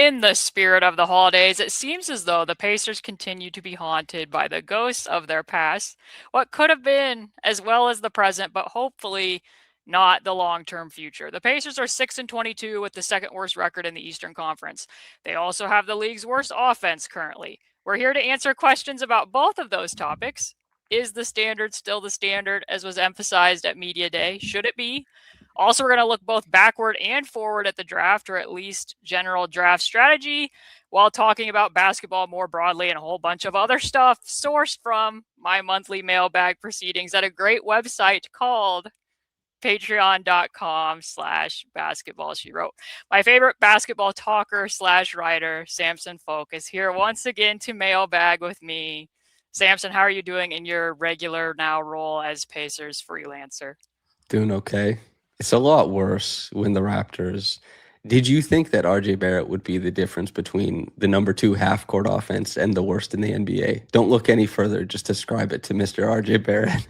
In the spirit of the holidays, it seems as though the Pacers continue to be haunted by the ghosts of their past, what could have been, as well as the present, but hopefully not the long-term future. The Pacers are 6-22 with the second worst record in the Eastern Conference. They also have the league's worst offense currently. We're here to answer questions about both of those topics. Is the standard still the standard, as was emphasized at Media Day? Should it be? Also, we're going to look both backward and forward at the draft, or at least general draft strategy, while talking about basketball more broadly and a whole bunch of other stuff sourced from my monthly mailbag proceedings at a great website called patreon.com/basketball. She wrote, my favorite basketball talker / writer, Samson Folk, is here once again to mailbag with me. Samson, how are you doing in your regular now role as Pacers freelancer? Doing okay. It's a lot worse when the Raptors. Did you think that RJ Barrett would be the difference between the number 2 half-court offense and the worst in the NBA? Don't look any further. Just describe it to Mr. RJ Barrett.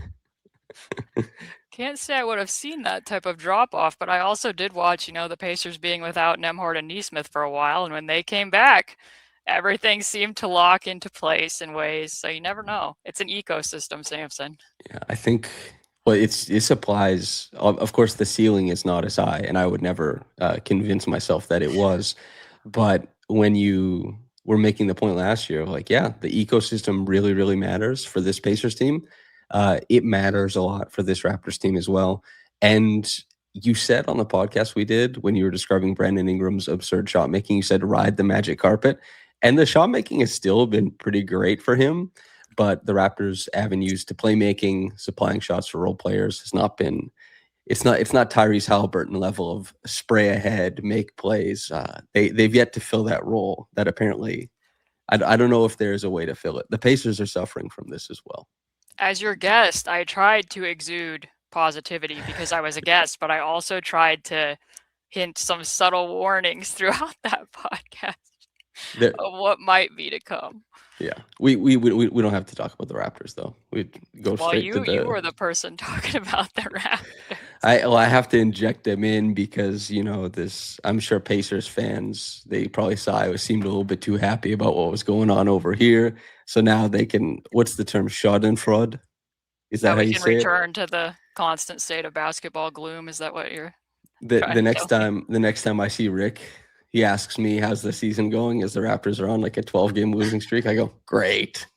Can't say I would have seen that type of drop off, but I also did watch, the Pacers being without Nembhard and Nesmith for a while, and when they came back, everything seemed to lock into place in ways. So you never know. It's an ecosystem, Samson. Yeah, I think. Well, it applies. Of course, the ceiling is not as high, and I would never convince myself that it was. But when you were making the point last year, like, yeah, the ecosystem really, really matters for this Pacers team. It matters a lot for this Raptors team as well. And you said on the podcast we did when you were describing Brandon Ingram's absurd shot making, you said ride the magic carpet. And the shot making has still been pretty great for him. But the Raptors' avenues to playmaking, supplying shots for role players has not been. It's not Tyrese Haliburton level of spray ahead, make plays. They've yet to fill that role. That apparently, I don't know if there's a way to fill it. The Pacers are suffering from this as well. As your guest, I tried to exude positivity because I was a guest, but I also tried to hint some subtle warnings throughout that podcast of what might be to come. Yeah, we don't have to talk about the Raptors though. We go straight to the. You were the person talking about the Raptors. I have to inject them in because this. I'm sure Pacers fans, they probably saw I seemed a little bit too happy about what was going on over here. So now they can. What's the term? Schadenfreude? Is that how you say it? Return to the constant state of basketball gloom. Is that what you're? The next time I see Rick, he asks me, how's the season going as the Raptors are on like a 12-game losing streak? I go, great.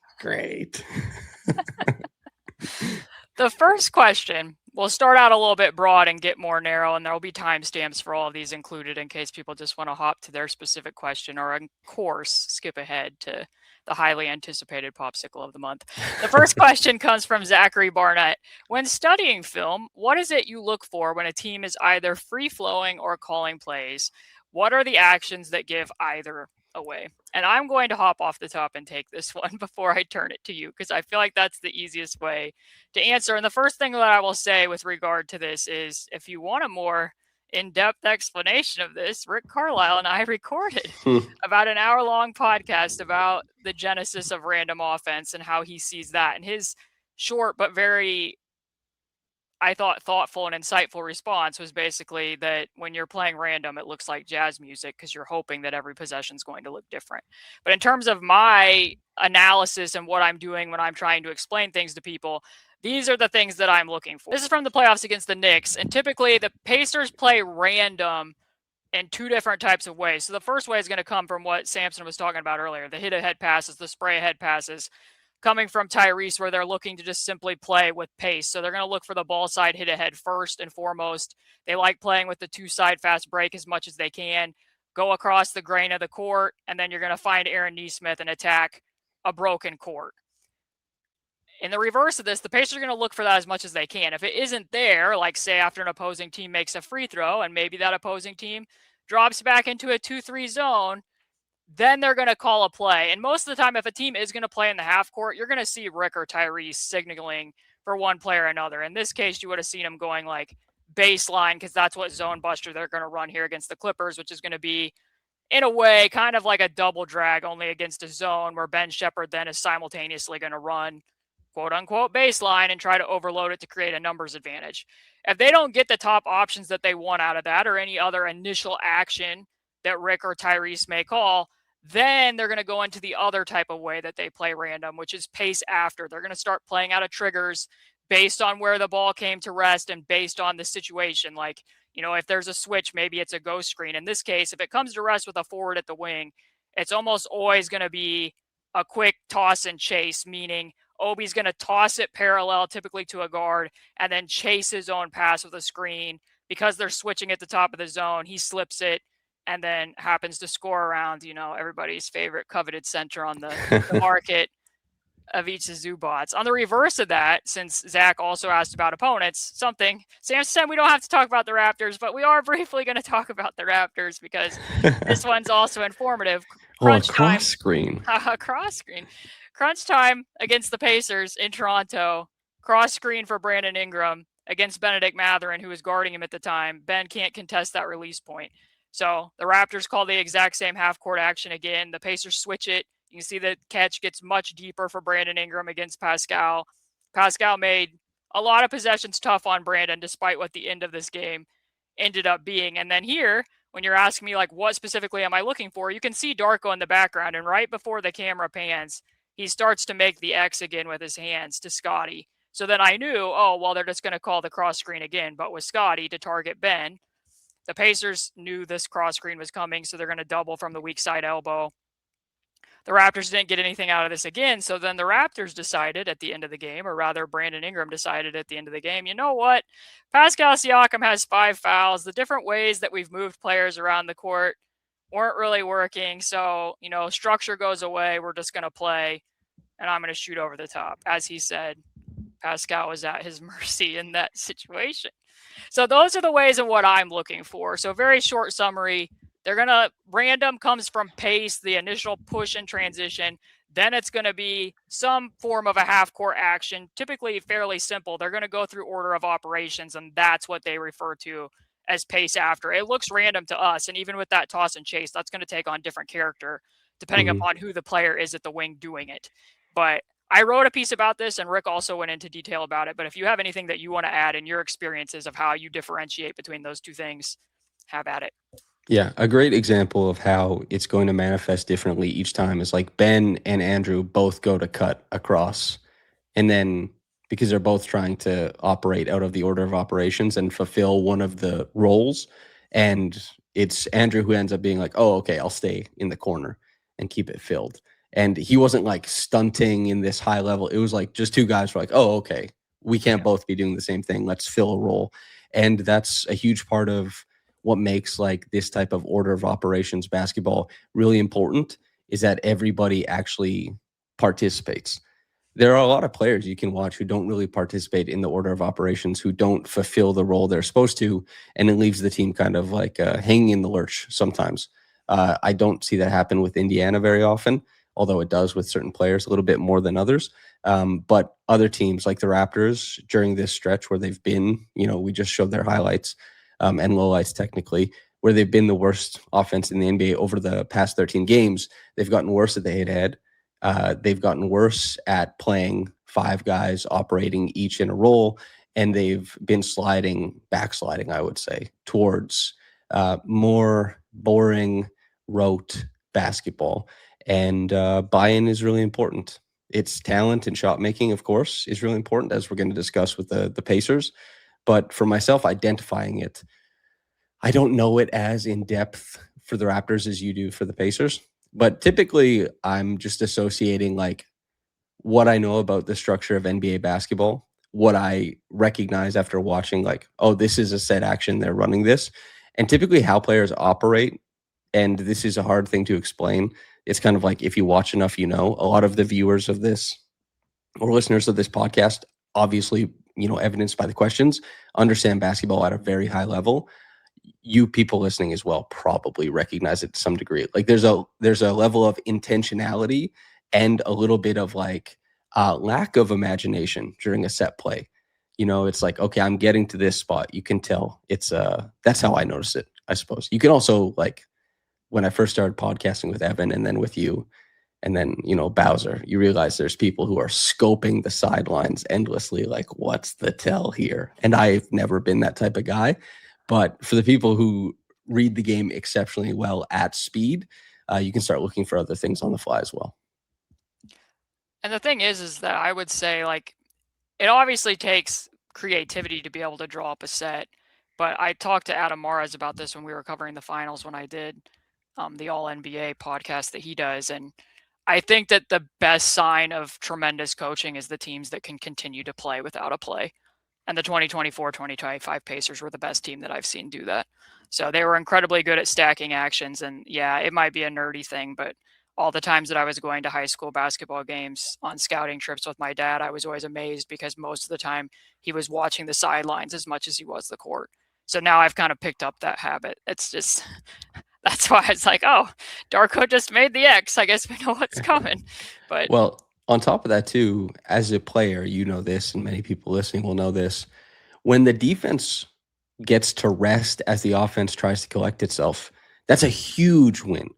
The first question, we'll start out a little bit broad and get more narrow, and there will be timestamps for all of these included in case people just want to hop to their specific question or, of course, skip ahead to the highly anticipated popsicle of the month. The first question comes from Zachary Barnett. When studying film, what is it you look for when a team is either free-flowing or calling plays? What are the actions that give either away? And I'm going to hop off the top and take this one before I turn it to you, because I feel like that's the easiest way to answer. And the first thing that I will say with regard to this is, if you want a more in-depth explanation of this, Rick Carlisle and I recorded about an hour-long podcast about the genesis of random offense and how he sees that. And his short but very, I thought, thoughtful and insightful response was basically that when you're playing random, it looks like jazz music because you're hoping that every possession is going to look different. But in terms of my analysis and what I'm doing when I'm trying to explain things to people, these are the things that I'm looking for. This is from the playoffs against the Knicks, and typically the Pacers play random in two different types of ways. So the first way is going to come from what Samson was talking about earlier, the hit-ahead passes, the spray-ahead passes, coming from Tyrese, where they're looking to just simply play with pace. So they're going to look for the ball side hit ahead first and foremost. They like playing with the two-side fast break as much as they can, go across the grain of the court, and then you're going to find Aaron Nesmith and attack a broken court. In the reverse of this, the Pacers are going to look for that as much as they can. If it isn't there, like say after an opposing team makes a free throw and maybe that opposing team drops back into a 2-3 zone, then they're going to call a play. And most of the time, if a team is going to play in the half court, you're going to see Rick or Tyrese signaling for one player or another. In this case, you would have seen them going like baseline, because that's what zone buster they're going to run here against the Clippers, which is going to be, in a way, kind of like a double drag, only against a zone where Ben Shepherd then is simultaneously going to run quote-unquote baseline and try to overload it to create a numbers advantage. If they don't get the top options that they want out of that or any other initial action that Rick or Tyrese may call. Then they're going to go into the other type of way that they play random, which is pace after. They're going to start playing out of triggers based on where the ball came to rest and based on the situation. Like, if there's a switch, maybe it's a ghost screen. In this case, if it comes to rest with a forward at the wing, it's almost always going to be a quick toss and chase, meaning Obi's going to toss it parallel, typically to a guard, and then chase his own pass with a screen. Because they're switching at the top of the zone, he slips it and then happens to score around, everybody's favorite coveted center on the market of each Zubats. On the reverse of that, since Zach also asked about opponents, Sam said we don't have to talk about the Raptors, but we are briefly going to talk about the Raptors because this one's also informative. Cross screen. Cross screen. Crunch time against the Pacers in Toronto. Cross screen for Brandon Ingram against Bennedict Mathurin, who was guarding him at the time. Ben can't contest that release point. So the Raptors call the exact same half-court action again. The Pacers switch it. You can see the catch gets much deeper for Brandon Ingram against Pascal. Pascal made a lot of possessions tough on Brandon, despite what the end of this game ended up being. And then here, when you're asking me, like, what specifically am I looking for, you can see Darko in the background. And right before the camera pans, he starts to make the X again with his hands to Scotty. So then I knew, they're just going to call the cross screen again, but with Scotty to target Ben. The Pacers knew this cross screen was coming, so they're going to double from the weak side elbow. The Raptors didn't get anything out of this again, so then the Raptors decided at the end of the game, or rather Brandon Ingram decided at the end of the game, you know what? Pascal Siakam has 5 fouls. The different ways that we've moved players around the court weren't really working, so, structure goes away. We're just going to play, and I'm going to shoot over the top. As he said, Pascal was at his mercy in that situation. So those are the ways of what I'm looking for. So very short summary. They're going to random comes from pace, the initial push and transition. Then it's going to be some form of a half-court action, typically fairly simple. They're going to go through order of operations, and that's what they refer to as pace after. It looks random to us, and even with that toss and chase, that's going to take on different character depending upon who the player is at the wing doing it. But I wrote a piece about this, and Rick also went into detail about it. But if you have anything that you want to add in your experiences of how you differentiate between those two things, have at it. Yeah, a great example of how it's going to manifest differently each time is like Ben and Andrew both go to cut across. And then because they're both trying to operate out of the order of operations and fulfill one of the roles, and it's Andrew who ends up being like, oh, okay, I'll stay in the corner and keep it filled. And he wasn't like stunting in this high level. It was like just two guys were like, oh, okay, we can't both be doing the same thing. Let's fill a role. And that's a huge part of what makes like this type of order of operations basketball really important, is that everybody actually participates. There are a lot of players you can watch who don't really participate in the order of operations, who don't fulfill the role they're supposed to, and it leaves the team kind of like hanging in the lurch sometimes. I don't see that happen with Indiana very often, although it does with certain players a little bit more than others. But other teams like the Raptors during this stretch where they've been, we just showed their highlights and lowlights technically, where they've been the worst offense in the NBA over the past 13 games. They've gotten worse at the head. They've gotten worse at playing 5 guys operating each in a role, and they've been backsliding, I would say, towards more boring, rote basketball. And buy-in is really important. It's talent and shot making, of course, is really important, as we're going to discuss with the Pacers. But for myself, identifying it, I don't know it as in depth for the Raptors as you do for the Pacers. But typically, I'm just associating like what I know about the structure of NBA basketball, what I recognize after watching, like, oh, this is a set action, they're running this, and typically how players operate. And this is a hard thing to explain. It's kind of like if you watch enough, a lot of the viewers of this or listeners of this podcast, obviously, evidenced by the questions, understand basketball at a very high level. You people listening as well probably recognize it to some degree. Like there's a level of intentionality and a little bit of like lack of imagination during a set play. It's like, okay, I'm getting to this spot. You can tell it's that's how I notice it, I suppose. You can also, like, when I first started podcasting with Evan and then with you and then, Bowser, you realize there's people who are scoping the sidelines endlessly. Like, what's the tell here? And I've never been that type of guy. But for the people who read the game exceptionally well at speed, you can start looking for other things on the fly as well. And the thing is that I would say, like, it obviously takes creativity to be able to draw up a set. But I talked to Adam Mares about this when we were covering the finals when I did the All NBA podcast that he does. And I think that the best sign of tremendous coaching is the teams that can continue to play without a play. And the 2024-2025 Pacers were the best team that I've seen do that. So they were incredibly good at stacking actions. And yeah, it might be a nerdy thing, but all the times that I was going to high school basketball games on scouting trips with my dad, I was always amazed because most of the time he was watching the sidelines as much as he was the court. So now I've kind of picked up that habit. It's just, that's why it's like, oh, Darko just made the X. I guess we know what's coming. But well, on top of that too, as a player, you know this, and many people listening will know this. When the defense gets to rest as the offense tries to collect itself, that's a huge win.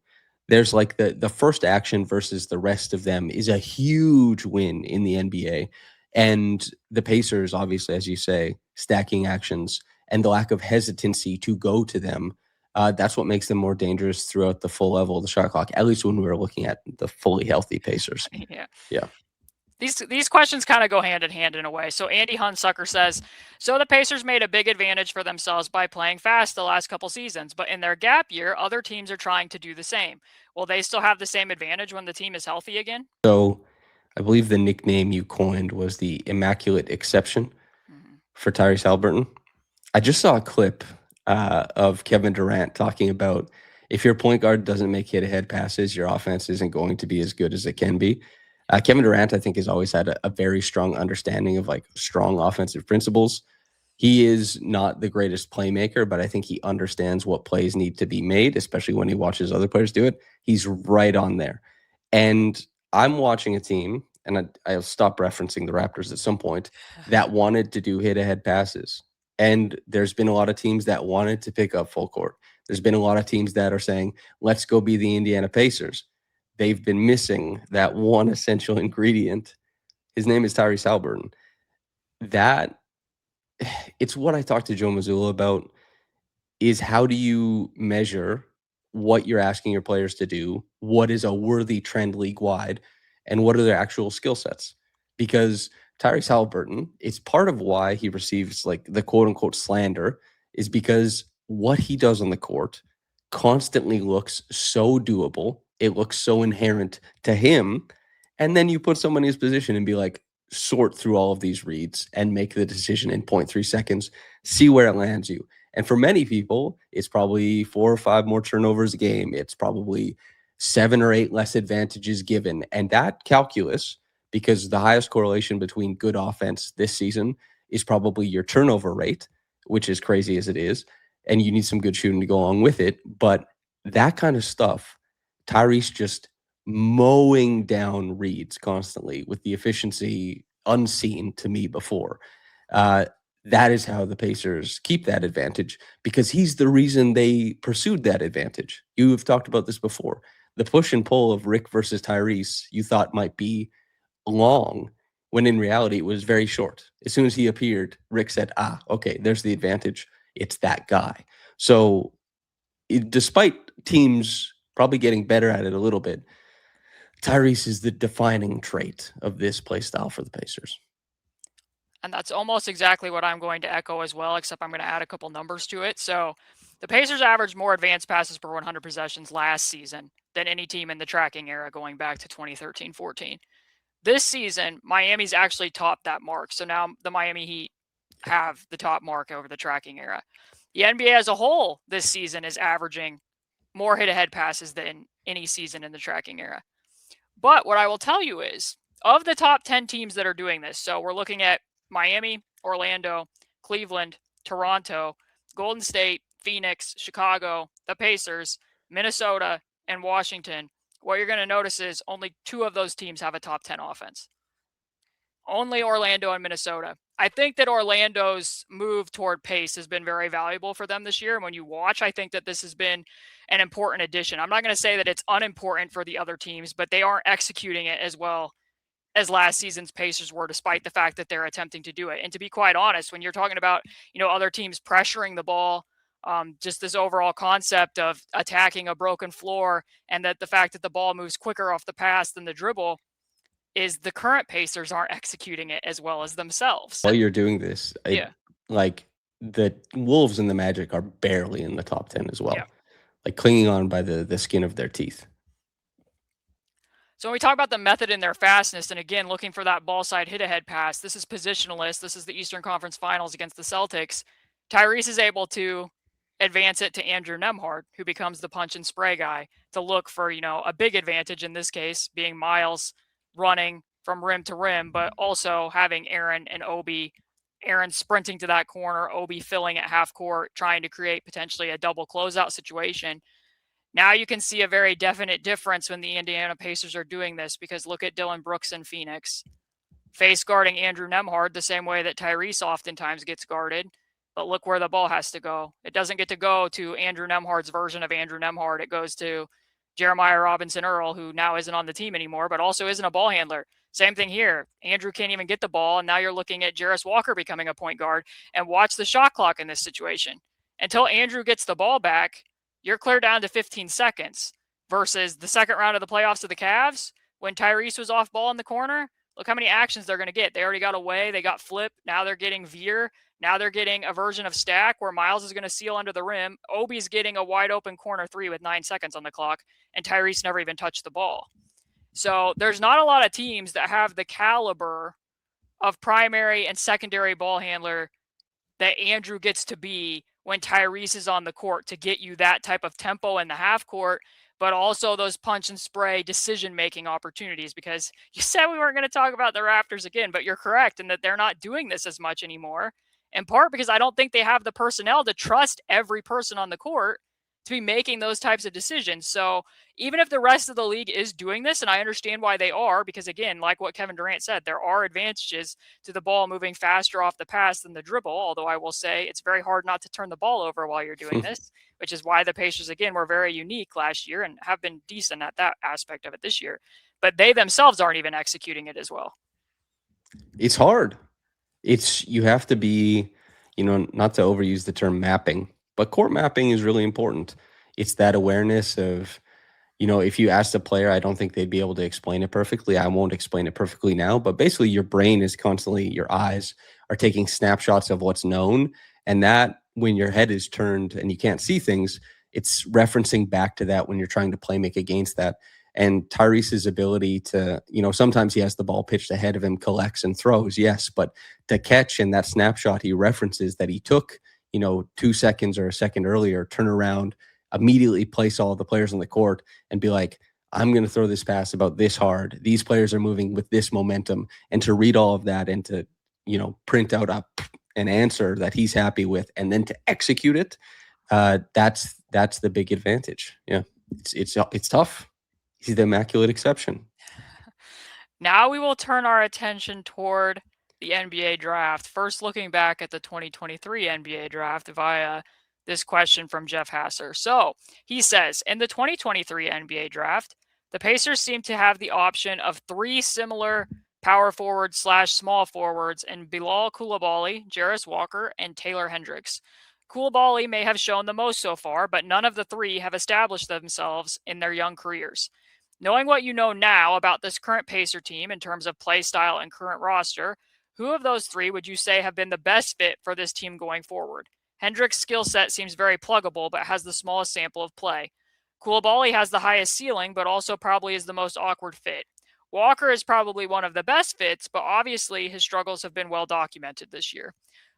There's like the first action versus the rest of them is a huge win in the NBA. And the Pacers, obviously, as you say, stacking actions and the lack of hesitancy to go to them, that's what makes them more dangerous throughout the full level of the shot clock, at least when we were looking at the fully healthy Pacers. yeah. Yeah. These questions kind of go hand in hand in a way. So Andy Hunsucker says, so the Pacers made a big advantage for themselves by playing fast the last couple seasons, but in their gap year, other teams are trying to do the same. Will they still have the same advantage when the team is healthy again? So I believe the nickname you coined was the immaculate exception for Tyrese Haliburton. I just saw a clip of Kevin Durant talking about if your point guard doesn't make hit-ahead passes, your offense isn't going to be as good as it can be. Kevin Durant, I think, has always had a very strong understanding of like strong offensive principles. He is not the greatest playmaker, but I think he understands what plays need to be made, especially when he watches other players do it. He's right on there. And I'm watching a team, and I'll stop referencing the Raptors at some point, that wanted to do hit-ahead passes. And there's been a lot of teams that wanted to pick up full court. There's been a lot of teams that are saying, let's go be the Indiana Pacers. They've been missing that one essential ingredient. His name is Tyrese Haliburton. That, it's what I talked to Joe Mazzulla about, is how do you measure what you're asking your players to do, what is a worthy trend league-wide, and what are their actual skill sets? Because Tyrese Haliburton, it's part of why he receives like the quote-unquote slander, is because what he does on the court constantly looks so doable. It looks so inherent to him. And then you put someone in his position and be like, sort through all of these reads and make the decision in 0.3 seconds, see where it lands you. And for many people, it's probably 4 or 5 more turnovers a game. It's probably 7 or 8 less advantages given. And that calculus, because the highest correlation between good offense this season is probably your turnover rate, which is crazy as it is, and you need some good shooting to go along with it. But that kind of stuff, Tyrese just mowing down reads constantly with the efficiency unseen to me before. That is how the Pacers keep that advantage, because he's the reason they pursued that advantage. You have talked about this before. The push and pull of Rick versus Tyrese you thought might be long, when in reality it was very short. As soon as he appeared, Rick said, okay, there's the advantage. It's that guy. So despite teams probably getting better at it a little bit, Tyrese is the defining trait of this play style for the Pacers. And that's almost exactly what I'm going to echo as well, except I'm going to add a couple numbers to it. So the Pacers averaged more advanced passes per 100 possessions last season than any team in the tracking era going back to 2013-14. This season, Miami's actually topped that mark. So now the Miami Heat have the top mark over the tracking era. The NBA as a whole this season is averaging more hit-ahead passes than any season in the tracking era. But what I will tell you is, of the top 10 teams that are doing this, so we're looking at Miami, Orlando, Cleveland, Toronto, Golden State, Phoenix, Chicago, the Pacers, Minnesota, and Washington. What you're going to notice is only 2 of those teams have a top 10 offense. Only Orlando and Minnesota. I think that Orlando's move toward pace has been very valuable for them this year. And when you watch, I think that this has been an important addition. I'm not going to say that it's unimportant for the other teams, but they aren't executing it as well as last season's Pacers were, despite the fact that they're attempting to do it. And to be quite honest, when you're talking about, other teams pressuring the ball Just this overall concept of attacking a broken floor, and that the fact that the ball moves quicker off the pass than the dribble is the current Pacers aren't executing it as well as themselves. While you're doing this, Yeah. like the Wolves and the Magic are barely in the top 10 as Yeah. well, like clinging on by the skin of their teeth. So when we talk about the method in their fastness, and again, looking for that ball side hit ahead pass, this is positionalist. This is the Eastern Conference Finals against the Celtics. Tyrese is able to advance it to Andrew Nembhard, who becomes the punch and spray guy to look for, a big advantage in this case, being Miles running from rim to rim, but also having Aaron and Obi. Aaron sprinting to that corner, Obi filling at half court, trying to create potentially a double closeout situation. Now you can see a very definite difference when the Indiana Pacers are doing this, because look at Dylan Brooks in Phoenix, face guarding Andrew Nembhard the same way that Tyrese oftentimes gets guarded. But look where the ball has to go. It doesn't get to go to Andrew Nembhard's version of Andrew Nembhard. It goes to Jeremiah Robinson Earl, who now isn't on the team anymore, but also isn't a ball handler. Same thing here. Andrew can't even get the ball, and now you're looking at Jarris Walker becoming a point guard. And watch the shot clock in this situation. Until Andrew gets the ball back, you're clear down to 15 seconds versus the second round of the playoffs of the Cavs when Tyrese was off ball in the corner. Look how many actions they're going to get. They already got away. They got flip. Now they're getting veer. Now they're getting a version of stack where Miles is going to seal under the rim. Obi's getting a wide open corner three with 9 seconds on the clock, and Tyrese never even touched the ball. So there's not a lot of teams that have the caliber of primary and secondary ball handler that Andrew gets to be when Tyrese is on the court to get you that type of tempo in the half court, but also those punch and spray decision-making opportunities. Because you said we weren't going to talk about the Raptors again, but you're correct in that they're not doing this as much anymore, in part because I don't think they have the personnel to trust every person on the court to be making those types of decisions. So even if the rest of the league is doing this, and I understand why they are, because again, like what Kevin Durant said, there are advantages to the ball moving faster off the pass than the dribble. Although I will say it's very hard not to turn the ball over while you're doing this, which is why the Pacers, again, were very unique last year and have been decent at that aspect of it this year. But they themselves aren't even executing it as well. It's hard. You have to be, not to overuse the term mapping, but court mapping is really important. It's that awareness of, if you ask the player, I don't think they'd be able to explain it perfectly. I won't explain it perfectly now, but basically your brain is constantly, your eyes are taking snapshots of what's known. And that when your head is turned and you can't see things, it's referencing back to that when you're trying to play make against that. And Tyrese's ability to, sometimes he has the ball pitched ahead of him, collects and throws, yes, but to catch in that snapshot, he references that he took, 2 seconds or a second earlier, turn around, immediately place all the players on the court and be like, I'm going to throw this pass about this hard. These players are moving with this momentum. And to read all of that and to, print out an answer that he's happy with and then to execute it, that's the big advantage. Yeah, it's tough. He's the immaculate exception. Now we will turn our attention toward the NBA draft. First, looking back at the 2023 NBA draft via this question from Jeff Hasser. So he says, in the 2023 NBA draft, the Pacers seem to have the option of three similar power forwards / small forwards in Bilal Coulibaly, Jarris Walker, and Taylor Hendricks. Coulibaly may have shown the most so far, but none of the three have established themselves in their young careers. Knowing what you know now about this current Pacer team in terms of play style and current roster, who of those three would you say have been the best fit for this team going forward? Hendricks' skill set seems very pluggable, but has the smallest sample of play. Coulibaly has the highest ceiling, but also probably is the most awkward fit. Walker is probably one of the best fits, but obviously his struggles have been well documented this year.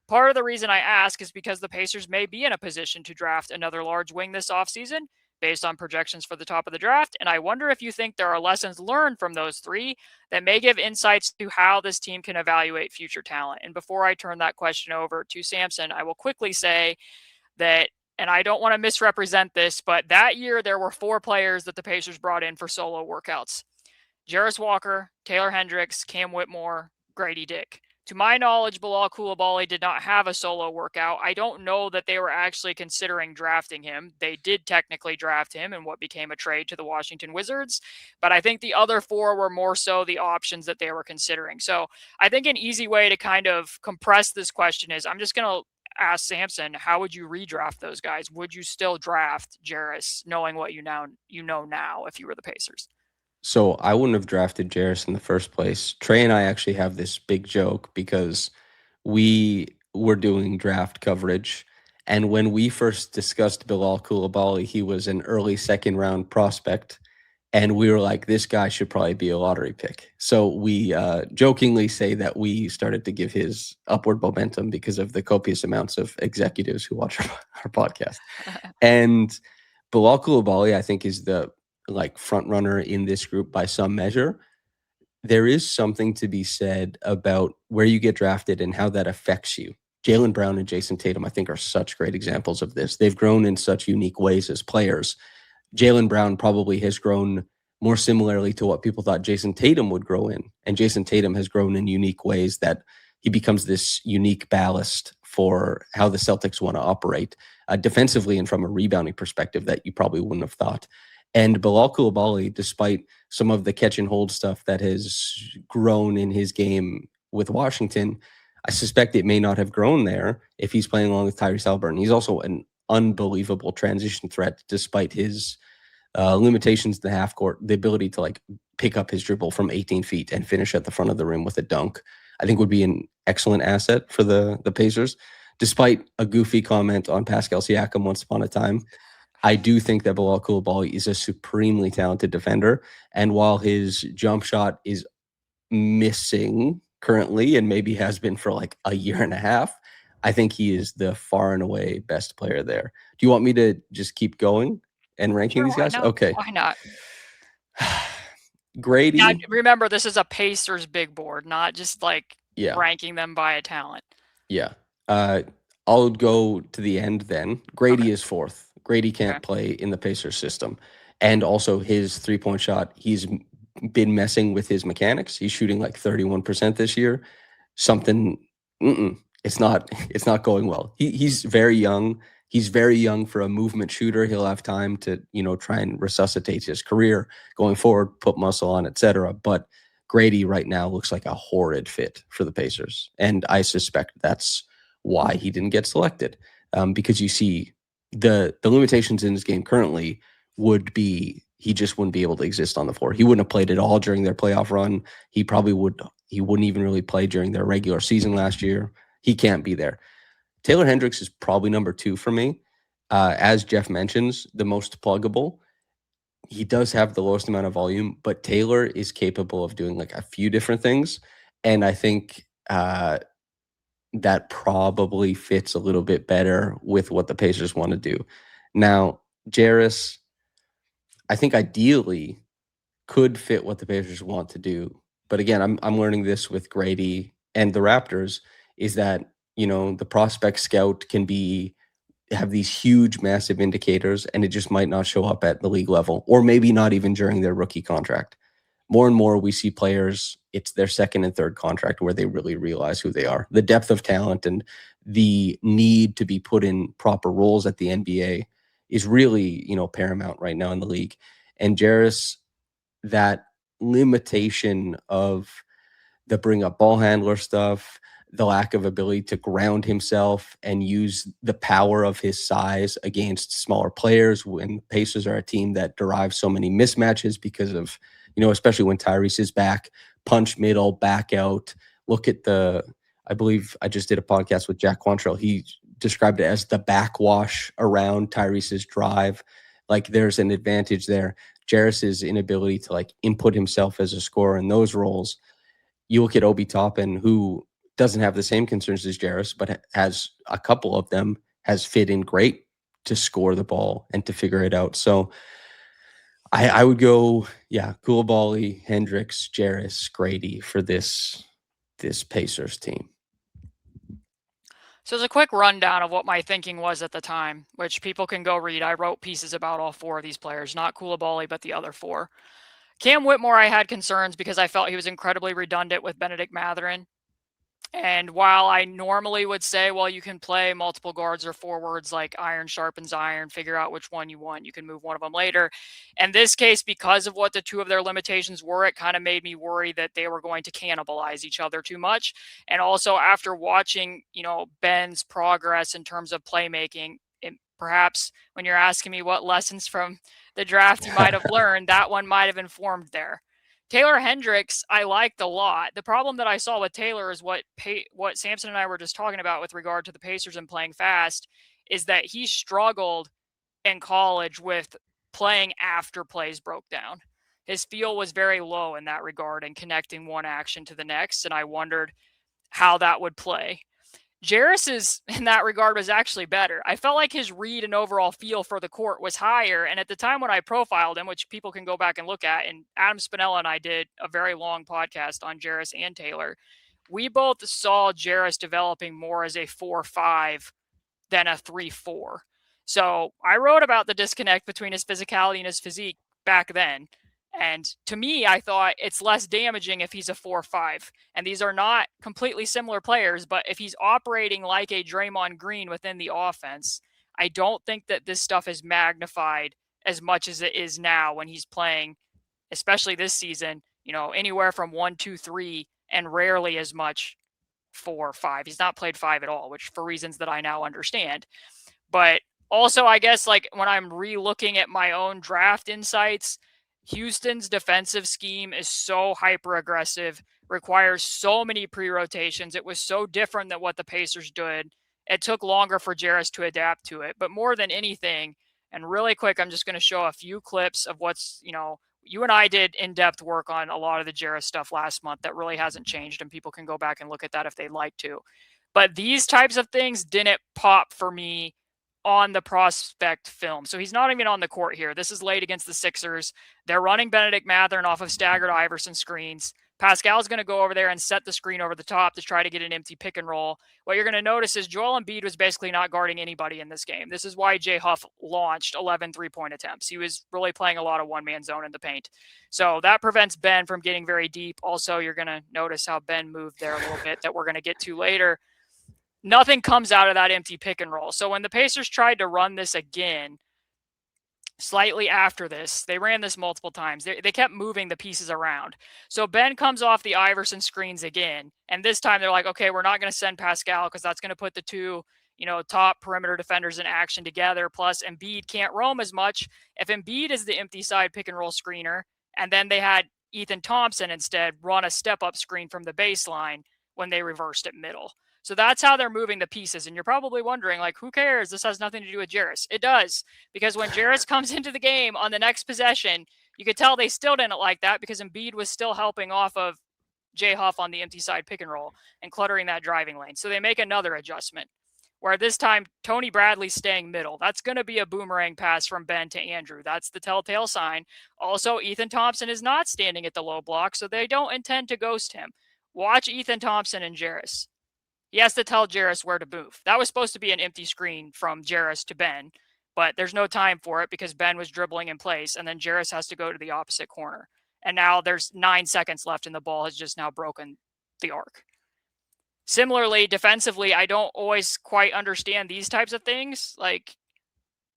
Part of the reason I ask is because the Pacers may be in a position to draft another large wing this offseason, based on projections for the top of the draft, and I wonder if you think there are lessons learned from those three that may give insights to how this team can evaluate future talent. And before I turn that question over to Samson, I will quickly say that, and I don't want to misrepresent this, but that year there were 4 players that the Pacers brought in for solo workouts: Jarris Walker, Taylor Hendricks, Cam Whitmore, Grady Dick. To my knowledge, Bilal Coulibaly did not have a solo workout. I don't know that they were actually considering drafting him. They did technically draft him in what became a trade to the Washington Wizards, but I think the other 4 were more so the options that they were considering. So I think an easy way to kind of compress this question is I'm just going to ask Samson, how would you redraft those guys? Would you still draft Jarris, knowing what you know now if you were the Pacers? So I wouldn't have drafted Jarris in the first place. Trey and I actually have this big joke because we were doing draft coverage. And when we first discussed Bilal Coulibaly, he was an early second round prospect. And we were like, this guy should probably be a lottery pick. So we jokingly say that we started to give his upward momentum because of the copious amounts of executives who watch our podcast. And Bilal Coulibaly, I think, is the like front runner in this group by some measure. There is something to be said about where you get drafted and how that affects you. Jaylen Brown and Jason Tatum, I think, are such great examples of this. They've grown in such unique ways as players. Jaylen Brown probably has grown more similarly to what people thought Jason Tatum would grow in. And Jason Tatum has grown in unique ways that he becomes this unique ballast for how the Celtics want to operate defensively and from a rebounding perspective that you probably wouldn't have thought. And Bilal Coulibaly, despite some of the catch and hold stuff that has grown in his game with Washington, I suspect it may not have grown there if he's playing along with Tyrese Haliburton. He's also an unbelievable transition threat, despite his limitations in the half court, the ability to like pick up his dribble from 18 feet and finish at the front of the rim with a dunk, I think would be an excellent asset for the Pacers. Despite a goofy comment on Pascal Siakam once upon a time, I do think that Bilal Coulibaly is a supremely talented defender. And while his jump shot is missing currently and maybe has been for like a year and a half, I think he is the far and away best player there. Do you want me to just keep going and ranking Sure, these why guys? not? Okay. Why not? Now, Grady. remember, this is a Pacers big board, not just like Yeah. ranking them by a talent. Yeah. I'll go to the end then. Grady Okay. is fourth. Grady Okay. can't play in the Pacers system. And also his 3-point shot, he's been messing with his mechanics. He's shooting like 31% this year. Something it's not going well. He's very young. He's very young for a movement shooter. He'll have time to, try and resuscitate his career going forward, put muscle on, etc. But Grady right now looks like a horrid fit for the Pacers. And I suspect that's why he didn't get selected. Because you see the limitations in his game currently would be he just wouldn't be able to exist on the floor. He wouldn't have played at all during their playoff run. He wouldn't even really play during their regular season last year. He can't be there. Taylor Hendricks is probably number 2 for me. As Jeff mentions, the most pluggable. He does have the lowest amount of volume, but Taylor is capable of doing like a few different things. And I think that probably fits a little bit better with what the Pacers want to do. Now, Jarris, I think ideally could fit what the Pacers want to do. But again, I'm learning this with Grady and the Raptors is that, the prospect scout can have these huge, massive indicators, and it just might not show up at the league level, or maybe not even during their rookie contract. More and more, we see players, it's their second and third contract where they really realize who they are. The depth of talent and the need to be put in proper roles at the NBA is really, paramount right now in the league. And Jarris, that limitation of the bring up ball handler stuff, the lack of ability to ground himself and use the power of his size against smaller players when Pacers are a team that derives so many mismatches because of, especially when Tyrese is back, punch middle, back out. Look at I believe I just did a podcast with Jack Quantrill. He described it as the backwash around Tyrese's drive. Like there's an advantage there. Jarris's inability to like input himself as a scorer in those roles. You look at Obi Toppin, who doesn't have the same concerns as Jarris, but has a couple of them, has fit in great to score the ball and to figure it out. So I would go, Coulibaly, Hendricks, Jarris, Grady for this Pacers team. So as a quick rundown of what my thinking was at the time, which people can go read. I wrote pieces about all 4 of these players, not Coulibaly, but the other 4. Cam Whitmore, I had concerns because I felt he was incredibly redundant with Bennedict Mathurin. And while I normally would say, well, you can play multiple guards or forwards, like iron sharpens iron, figure out which one you want. You can move one of them later. In this case, because of what the two of their limitations were, it kind of made me worry that they were going to cannibalize each other too much. And also, after watching, Ben's progress in terms of playmaking, perhaps when you're asking me what lessons from the draft you might have learned, that one might have informed there. Taylor Hendricks, I liked a lot. The problem that I saw with Taylor is what Samson and I were just talking about with regard to the Pacers and playing fast, is that he struggled in college with playing after plays broke down. His feel was very low in that regard and connecting one action to the next, and I wondered how that would play. Jarris's in that regard was actually better. I felt like his read and overall feel for the court was higher. And at the time when I profiled him, which people can go back and look at, and Adam Spinella and I did a very long podcast on Jarris and Taylor, we both saw Jarris developing more as a 4-5 than a 3-4. So I wrote about the disconnect between his physicality and his physique back then. And to me, I thought it's less damaging if he's a 4-5. And these are not completely similar players, but if he's operating like a Draymond Green within the offense, I don't think that this stuff is magnified as much as it is now when he's playing, especially this season, anywhere from 1, 2, 3, and rarely as much 4-5. He's not played 5 at all, which for reasons that I now understand. But also, I guess, like when I'm re-looking at my own draft insights, Houston's defensive scheme is so hyper aggressive, requires so many pre-rotations. It was so different than what the Pacers did. It took longer for Jarris to adapt to it. But more than anything, and really quick, I'm just going to show a few clips of what's, you and I did in-depth work on a lot of the Jarris stuff last month that really hasn't changed, and people can go back and look at that if they'd like to. But these types of things didn't pop for me on the prospect film. So he's not even on the court here. This is late against the Sixers. They're running Bennedict Mathurin off of staggered Iverson screens. Pascal's going to go over there and set the screen over the top to try to get an empty pick and roll. What you're going to notice is Joel Embiid was basically not guarding anybody in this game. This is why Jay Huff launched 11 three-point attempts. He was really playing a lot of one-man zone in the paint. So that prevents Ben from getting very deep. Also, you're going to notice how Ben moved there a little bit that we're going to get to later. Nothing comes out of that empty pick and roll. So when the Pacers tried to run this again, slightly after this, they ran this multiple times. They kept moving the pieces around. So Ben comes off the Iverson screens again. And this time they're like, okay, we're not going to send Pascal because that's going to put the two, top perimeter defenders in action together. Plus Embiid can't roam as much. If Embiid is the empty side pick and roll screener, and then they had Ethan Thompson instead run a step up screen from the baseline when they reversed at middle. So that's how they're moving the pieces. And you're probably wondering, like, who cares? This has nothing to do with Jarris. It does, because when Jarris comes into the game on the next possession, you could tell they still didn't like that because Embiid was still helping off of Jay Huff on the empty side pick and roll and cluttering that driving lane. So they make another adjustment where this time Tony Bradley's staying middle. That's going to be a boomerang pass from Ben to Andrew. That's the telltale sign. Also, Ethan Thompson is not standing at the low block, so they don't intend to ghost him. Watch Ethan Thompson and Jarris. He has to tell Jarris where to move. That was supposed to be an empty screen from Jarris to Ben, but there's no time for it because Ben was dribbling in place, and then Jarris has to go to the opposite corner. And now there's 9 seconds left, and the ball has just now broken the arc. Similarly, defensively, I don't always quite understand these types of things. Like,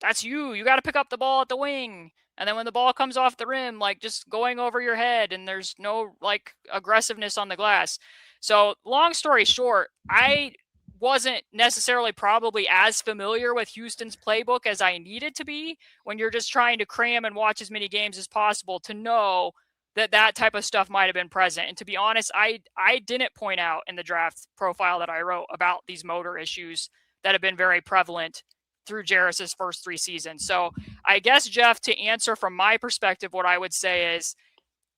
that's you. You got to pick up the ball at the wing. And then when the ball comes off the rim, like just going over your head and there's no like aggressiveness on the glass. So long story short, I wasn't necessarily probably as familiar with Houston's playbook as I needed to be when you're just trying to cram and watch as many games as possible to know that type of stuff might have been present. And to be honest, I didn't point out in the draft profile that I wrote about these motor issues that have been very prevalent through Jarris's first 3 seasons. So I guess, Jeff, to answer from my perspective, what I would say is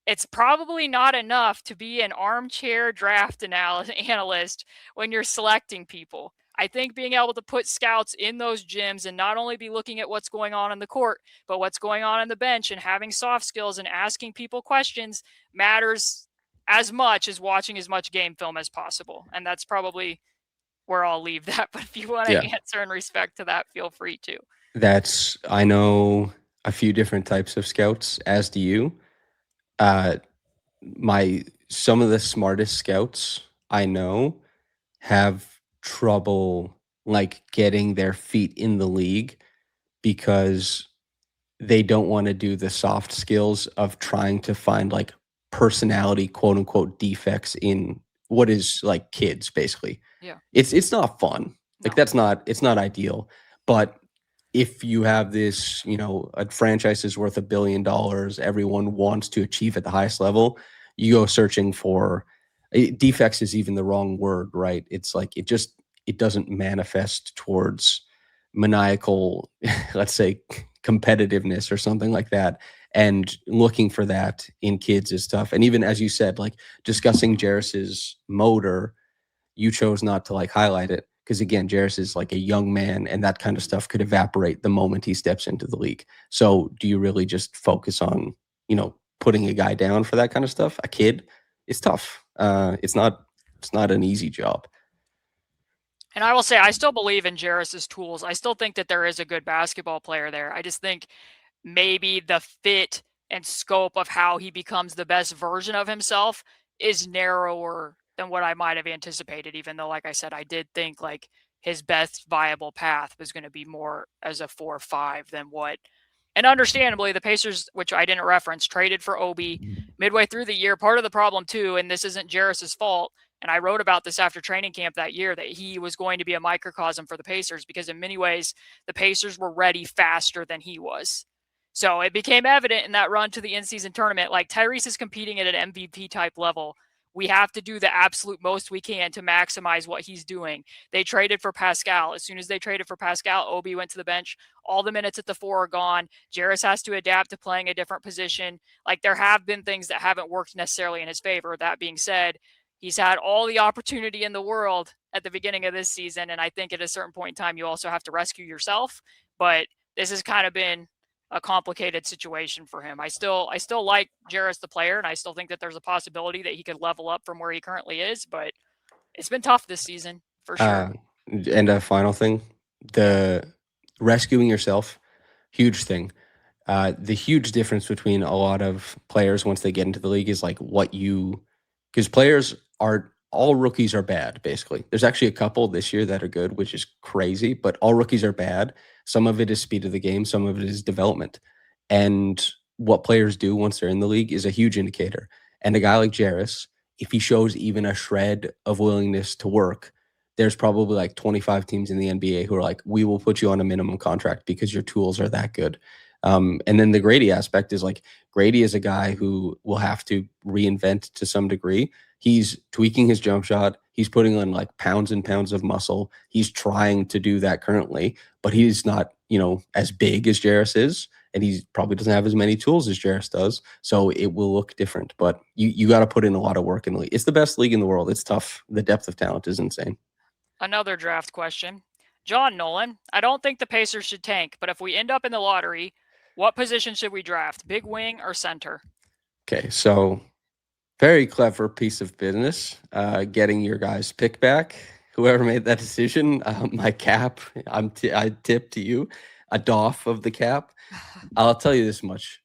it's probably not enough to be an armchair draft analyst when you're selecting people. I think being able to put scouts in those gyms and not only be looking at what's going on in the court, but what's going on in the bench and having soft skills and asking people questions matters as much as watching as much game film as possible. And that's probably where I'll leave that. But if you want to answer in respect to that, feel free to. I know a few different types of scouts, as do you. Some of the smartest scouts I know have trouble like getting their feet in the league because they don't want to do the soft skills of trying to find like personality quote unquote defects in what is like kids basically. Yeah. It's not fun. Like No. it's not ideal. But if you have this, you know, a franchise is worth $1 billion, everyone wants to achieve at the highest level, you go searching for defects is even the wrong word, right? It's like it doesn't manifest towards maniacal, let's say, competitiveness or something like that. And looking for that in kids is tough. And even as you said, like discussing Jarris's motor, you chose not to like highlight it because again, Jarris is like a young man, and that kind of stuff could evaporate the moment he steps into the league. So, do you really just focus on, you know, putting a guy down for that kind of stuff? A kid, it's tough. It's not an easy job. And I will say, I still believe in Jarris's tools. I still think that there is a good basketball player there. I just think maybe the fit and scope of how he becomes the best version of himself is narrower than what I might have anticipated, even though, like I said, I did think like his best viable path was going to be more as a 4-5 than what. And understandably, the Pacers, which I didn't reference, traded for Obi midway through the year. Part of the problem, too, and this isn't Jarris's fault, and I wrote about this after training camp that year, that he was going to be a microcosm for the Pacers because in many ways, the Pacers were ready faster than he was. So it became evident in that run to the in-season tournament, like Tyrese is competing at an MVP type level. We have to do the absolute most we can to maximize what he's doing. They traded for Pascal. As soon as they traded for Pascal, Obi went to the bench. All the minutes at the 4 are gone. Jarris has to adapt to playing a different position. Like there have been things that haven't worked necessarily in his favor. That being said, he's had all the opportunity in the world at the beginning of this season. And I think at a certain point in time, you also have to rescue yourself. But this has kind of been a complicated situation for him. I still like Jarris the player, and I still think that there's a possibility that he could level up from where he currently is, but it's been tough this season for sure. Uh, and a final thing, the rescuing yourself, huge thing. The huge difference between a lot of players once they get into the league is like what you, because players are, all rookies are bad, basically. There's actually a couple this year that are good, which is crazy, but all rookies are bad. Some of it is speed of the game, some of it is development. And what players do once they're in the league is a huge indicator. And a guy like Jarris, if he shows even a shred of willingness to work, there's probably like 25 teams in the NBA who are like, we will put you on a minimum contract because your tools are that good. And then the Grady aspect is like Grady is a guy who will have to reinvent to some degree. He's tweaking his jump shot. He's putting on like pounds and pounds of muscle. He's trying to do that currently, but he's not, you know, as big as Jarris is, and he probably doesn't have as many tools as Jarris does. So it will look different. But you got to put in a lot of work in the league. It's the best league in the world. It's tough. The depth of talent is insane. Another draft question. John Nolan, I don't think the Pacers should tank, but if we end up in the lottery, what position should we draft? Big wing or center? Okay, so very clever piece of business, getting your guys' pick back. Whoever made that decision, my cap, I tip to you, a doff of the cap. I'll tell you this much: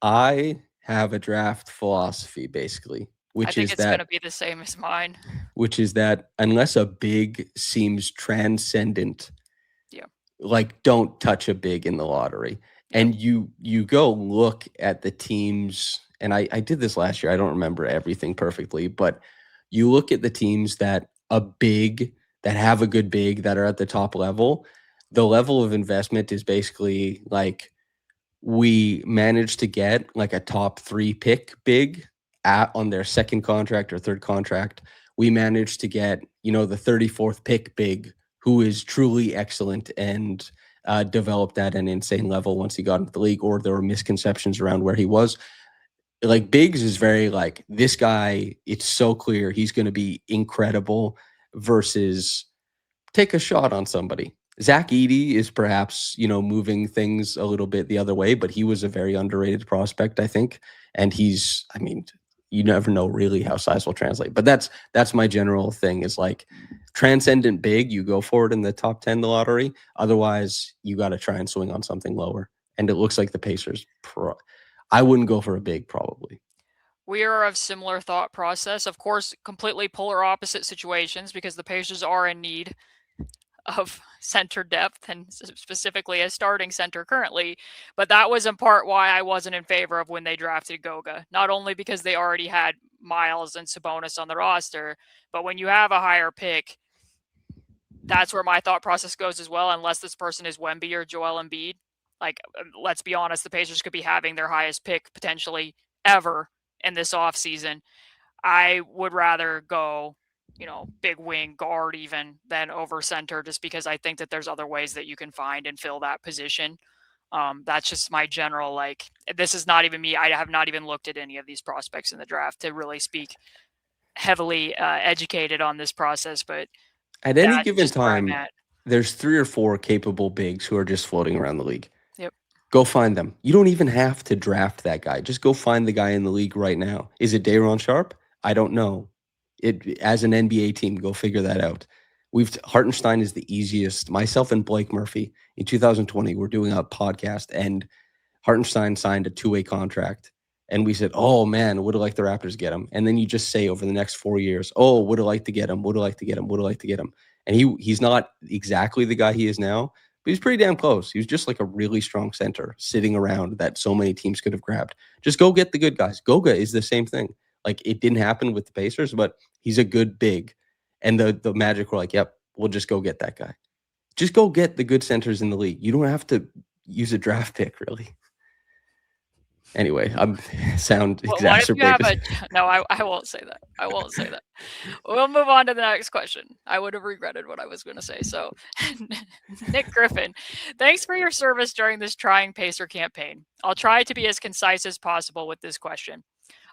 I have a draft philosophy, basically, I think it's going to be the same as mine. which is that unless a big seems transcendent, Yeah. like don't touch a big in the lottery. Yep. And you go look at the teams, and I did this last year. I don't remember everything perfectly, but you look at the teams that have a good big that are at the top level. The level of investment is basically like we managed to get like a top 3 pick big on their second contract or third contract. We managed to get, you know, the 34th pick big who is truly excellent and developed at an insane level once he got into the league, or there were misconceptions around where he was. Like Biggs is very like, this guy, it's so clear he's going to be incredible versus take a shot on somebody. Zach Edey is perhaps, you know, moving things a little bit the other way, but he was a very underrated prospect, I think. And I mean, you never know really how size will translate. But that's my general thing is like transcendent big, you go for it in the top 10 the lottery. Otherwise, you got to try and swing on something lower. And it looks like the Pacers I wouldn't go for a big probably. We are of similar thought process. Of course, completely polar opposite situations because the Pacers are in need of center depth and specifically a starting center currently. But that was in part why I wasn't in favor of when they drafted Goga. Not only because they already had Miles and Sabonis on the roster, but when you have a higher pick, that's where my thought process goes as well, unless this person is Wemby or Joel Embiid. Like, let's be honest, the Pacers could be having their highest pick potentially ever in this offseason. I would rather go, big wing guard even than over center, just because I think that there's other ways that you can find and fill that position. That's just my general, this is not even me. I have not even looked at any of these prospects in the draft to really speak heavily educated on this process, but At any that's given just where I'm time, at. there's 3 or 4 capable bigs who are just floating around the league. Yep. Go find them. You don't even have to draft that guy. Just go find the guy in the league right now. Is it Day'Ron Sharpe? I don't know. As an NBA team, go figure that out. Hartenstein is the easiest. Myself and Blake Murphy in 2020, we're doing a podcast, and Hartenstein signed a 2-way contract. And we said, oh, man, would have liked the Raptors get him. And then you just say over the next 4 years, oh, would have liked to get him, would have liked to get him, would have liked to get him. And he's not exactly the guy he is now, but he's pretty damn close. He was just like a really strong center sitting around that so many teams could have grabbed. Just go get the good guys. Goga is the same thing. Like, it didn't happen with the Pacers, but he's a good big. And the Magic were like, yep, we'll just go get that guy. Just go get the good centers in the league. You don't have to use a draft pick, really. Anyway, I'm sound exacerbated. No, I won't say that. I won't say that. We'll move on to the next question. I would have regretted what I was going to say. So, Nick Griffin, thanks for your service during this trying Pacer campaign. I'll try to be as concise as possible with this question.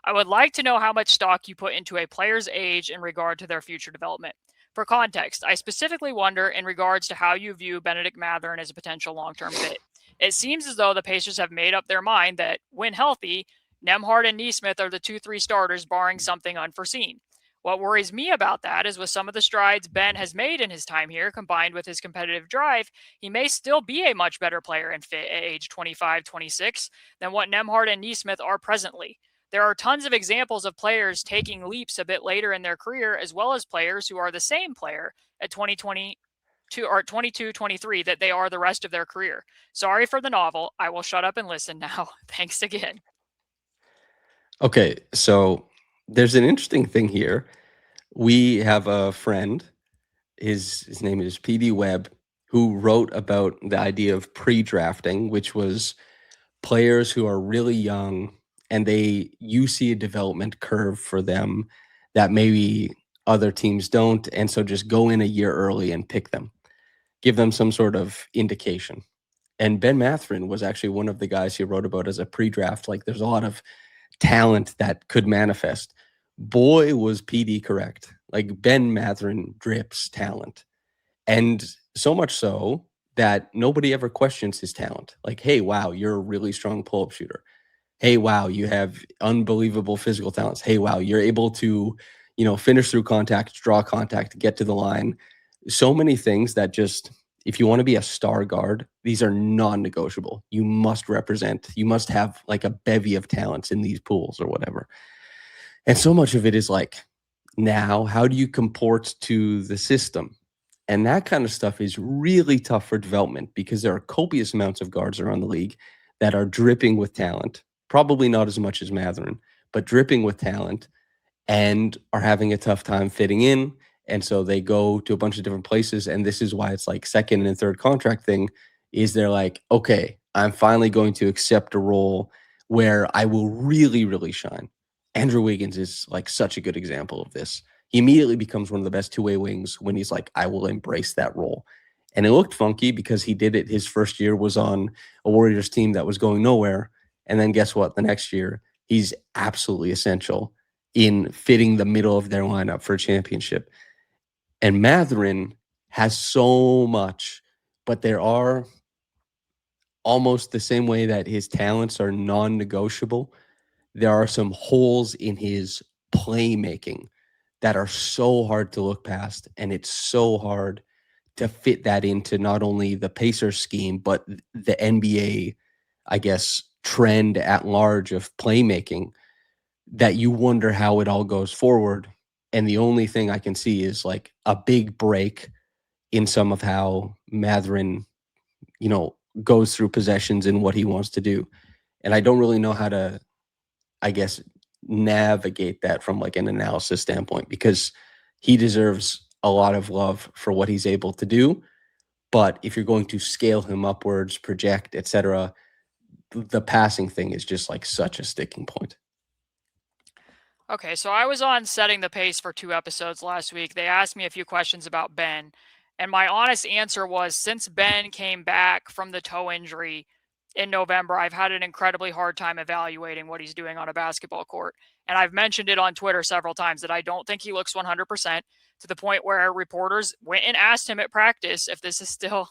I would like to know how much stock you put into a player's age in regard to their future development. For context, I specifically wonder in regards to how you view Bennedict Mathurin as a potential long-term fit. It seems as though the Pacers have made up their mind that, when healthy, Nembhard and Nesmith are the 2-3 starters, barring something unforeseen. What worries me about that is with some of the strides Ben has made in his time here, combined with his competitive drive, he may still be a much better player and fit at age 25, 26 than what Nembhard and Nesmith are presently. There are tons of examples of players taking leaps a bit later in their career, as well as players who are the same player at 22, 23 that they are the rest of their career. Sorry for the novel. I will shut up and listen now. Thanks again. Okay, so there's an interesting thing here. We have a friend, his name is PD Webb, who wrote about the idea of pre-drafting, which was players who are really young and you see a development curve for them that maybe other teams don't, and so just go in a year early and pick them. Give them some sort of indication. And Ben Mathurin was actually one of the guys he wrote about as a pre-draft. Like, there's a lot of talent that could manifest. Boy, was PD correct. Like, Ben Mathurin drips talent. And so much so that nobody ever questions his talent. Like, hey, wow, you're a really strong pull-up shooter. Hey, wow, you have unbelievable physical talents. Hey, wow, you're able to, finish through contact, draw contact, get to the line. So many things that just, if you want to be a star guard, these are non-negotiable. You must have like a bevy of talents in these pools or whatever. And so much of it is like, now, how do you comport to the system? And that kind of stuff is really tough for development because there are copious amounts of guards around the league that are dripping with talent, probably not as much as Mathurin, but dripping with talent and are having a tough time fitting in. And so they go to a bunch of different places. And this is why it's like second and third contract thing is they're like, okay, I'm finally going to accept a role where I will really, really shine. Andrew Wiggins is like such a good example of this. He immediately becomes one of the best two-way wings when he's like, I will embrace that role. And it looked funky because he did it. His first year was on a Warriors team that was going nowhere. And then guess what? The next year, he's absolutely essential in fitting the middle of their lineup for a championship. And Mathurin has so much, but there are almost the same way that his talents are non-negotiable. There are some holes in his playmaking that are so hard to look past, and it's so hard to fit that into not only the Pacers scheme, but the NBA, I guess, trend at large of playmaking. that you wonder how it all goes forward. And the only thing I can see is like a big break in some of how Mathurin, goes through possessions and what he wants to do. And I don't really know how to, I guess, navigate that from like an analysis standpoint, because he deserves a lot of love for what he's able to do. But if you're going to scale him upwards, project, etc., the passing thing is just like such a sticking point. Okay, so I was on Setting the Pace for 2 episodes last week. They asked me a few questions about Ben, and my honest answer was, since Ben came back from the toe injury in November, I've had an incredibly hard time evaluating what he's doing on a basketball court. And I've mentioned it on Twitter several times that I don't think he looks 100%, to the point where reporters went and asked him at practice if this is still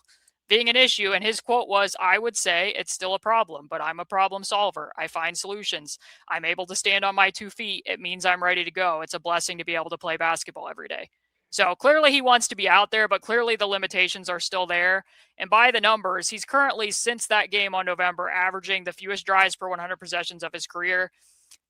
being an issue. And his quote was, "I would say it's still a problem, but I'm a problem solver. I find solutions. I'm able to stand on my 2 feet. It means I'm ready to go. It's a blessing to be able to play basketball every day." So clearly he wants to be out there, but clearly the limitations are still there. And by the numbers, he's currently, since that game on November, averaging the fewest drives per 100 possessions of his career,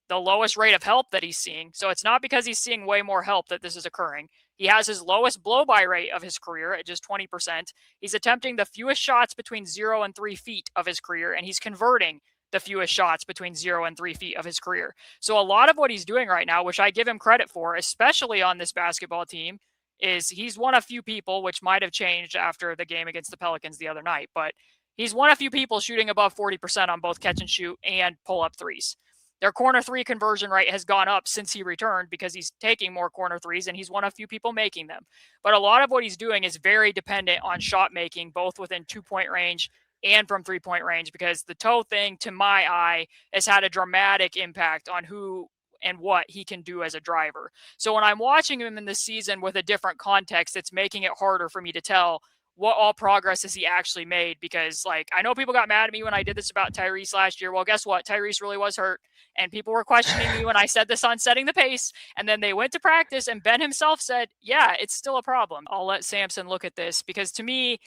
the lowest rate of help that he's seeing. So it's not because he's seeing way more help that this is occurring. He has his lowest blow by rate of his career at just 20%. He's attempting the fewest shots between 0 and 3 feet of his career, and he's converting the fewest shots between 0 and 3 feet of his career. So a lot of what he's doing right now, which I give him credit for, especially on this basketball team, is he's one of few people, which might have changed after the game against the Pelicans the other night, but he's one of few people shooting above 40% on both catch and shoot and pull up threes. Their corner 3 conversion rate has gone up since he returned because he's taking more corner 3s, and he's one of few people making them. But a lot of what he's doing is very dependent on shot making, both within 2-point range and from 3-point range, because the toe thing, to my eye, has had a dramatic impact on who and what he can do as a driver. So when I'm watching him in this season with a different context, it's making it harder for me to tell what all progress has he actually made, because like, I know people got mad at me when I did this about Tyrese last year. Well, guess what? Tyrese really was hurt, and people were questioning me when I said this on Setting the Pace, and then they went to practice and Ben himself said, yeah, it's still a problem. I'll let Samson look at this, because to me,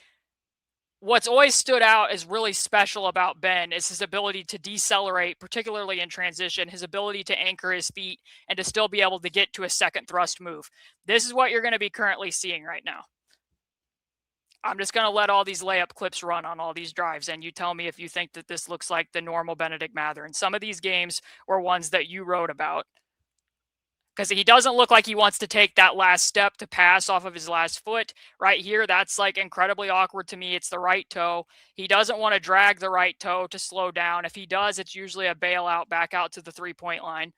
what's always stood out as really special about Ben is his ability to decelerate, particularly in transition, his ability to anchor his feet and to still be able to get to a second thrust move. This is what you're going to be currently seeing right now. I'm just going to let all these layup clips run on all these drives, and you tell me if you think that this looks like the normal Bennedict Mathurin. Some of these games were ones that you wrote about, because he doesn't look like he wants to take that last step to pass off of his last foot. Right here, that's like incredibly awkward to me. It's the right toe. He doesn't want to drag the right toe to slow down. If he does, it's usually a bailout back out to the 3-point line.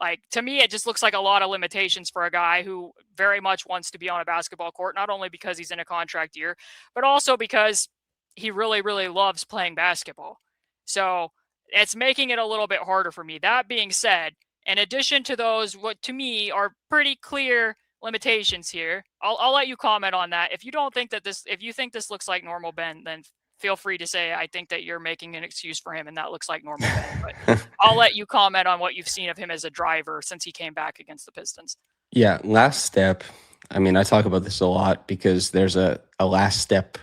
Like, to me, it just looks like a lot of limitations for a guy who very much wants to be on a basketball court, not only because he's in a contract year, but also because he really, really loves playing basketball. So it's making it a little bit harder for me. That being said, in addition to those, what to me are pretty clear limitations here, I'll let you comment on that. If you don't think that this, if you think this looks like normal Ben, then feel free to say, I think that you're making an excuse for him and that looks like normal Ben. But I'll let you comment on what you've seen of him as a driver since he came back against the Pistons. Yeah, last step. I mean, I talk about this a lot because there's a last step.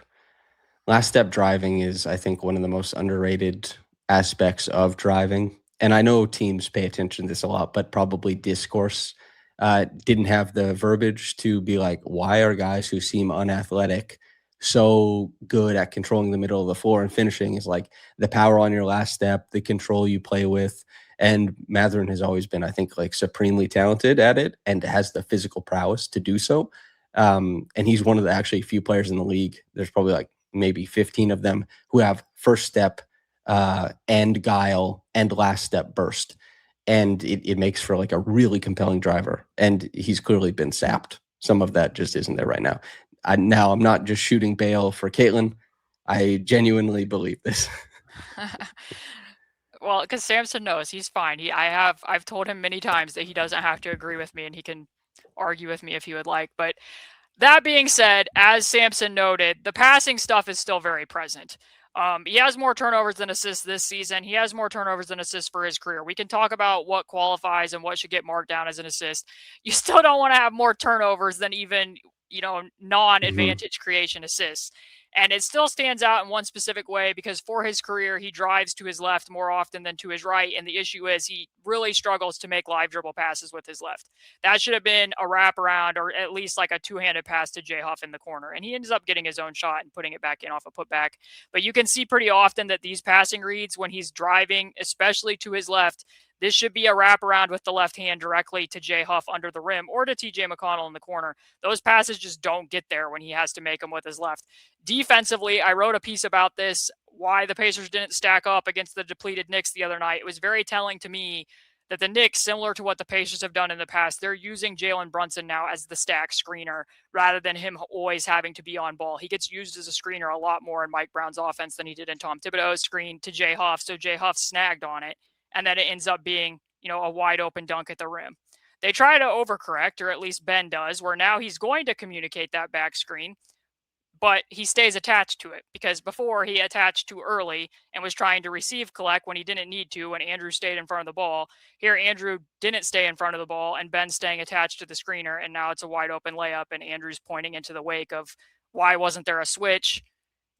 Last step driving is, I think, one of the most underrated aspects of driving. And I know teams pay attention to this a lot, but probably discourse didn't have the verbiage to be like, why are guys who seem unathletic so good at controlling the middle of the floor and finishing? Is like the power on your last step, the control you play with. And Mathurin has always been, I think, like supremely talented at it and has the physical prowess to do so. And he's one of the actually few players in the league. There's probably like maybe 15 of them who have first step and guile and last step burst. And it makes for like a really compelling driver. And he's clearly been sapped. Some of that just isn't there right now. Now I'm not just shooting bail for Caitlin. I genuinely believe this. Well, because Samson knows he's fine. I've told him many times that he doesn't have to agree with me, and he can argue with me if he would like. But that being said, as Samson noted, the passing stuff is still very present. He has more turnovers than assists this season. He has more turnovers than assists for his career. We can talk about what qualifies and what should get marked down as an assist. You still don't want to have more turnovers than even, non-advantage creation assists. And it still stands out in one specific way because for his career, he drives to his left more often than to his right. And the issue is he really struggles to make live dribble passes with his left. That should have been a wraparound or at least like a two-handed pass to Jay Huff in the corner. And he ends up getting his own shot and putting it back in off a putback. But you can see pretty often that these passing reads, when he's driving, especially to his left, this should be a wraparound with the left hand directly to Jay Huff under the rim or to TJ McConnell in the corner. Those passes just don't get there when he has to make them with his left. Defensively, I wrote a piece about this, why the Pacers didn't stack up against the depleted Knicks the other night. It was very telling to me that the Knicks, similar to what the Pacers have done in the past, they're using Jalen Brunson now as the stack screener rather than him always having to be on ball. He gets used as a screener a lot more in Mike Brown's offense than he did in Tom Thibodeau's screen to Jay Huff, so Jay Huff snagged on it, and then it ends up being, a wide open dunk at the rim. They try to overcorrect, or at least Ben does, where now he's going to communicate that back screen, but he stays attached to it because before he attached too early and was trying to receive collect when he didn't need to when Andrew stayed in front of the ball. Here, Andrew didn't stay in front of the ball and Ben's staying attached to the screener, and now it's a wide open layup and Andrew's pointing into the wake of why wasn't there a switch?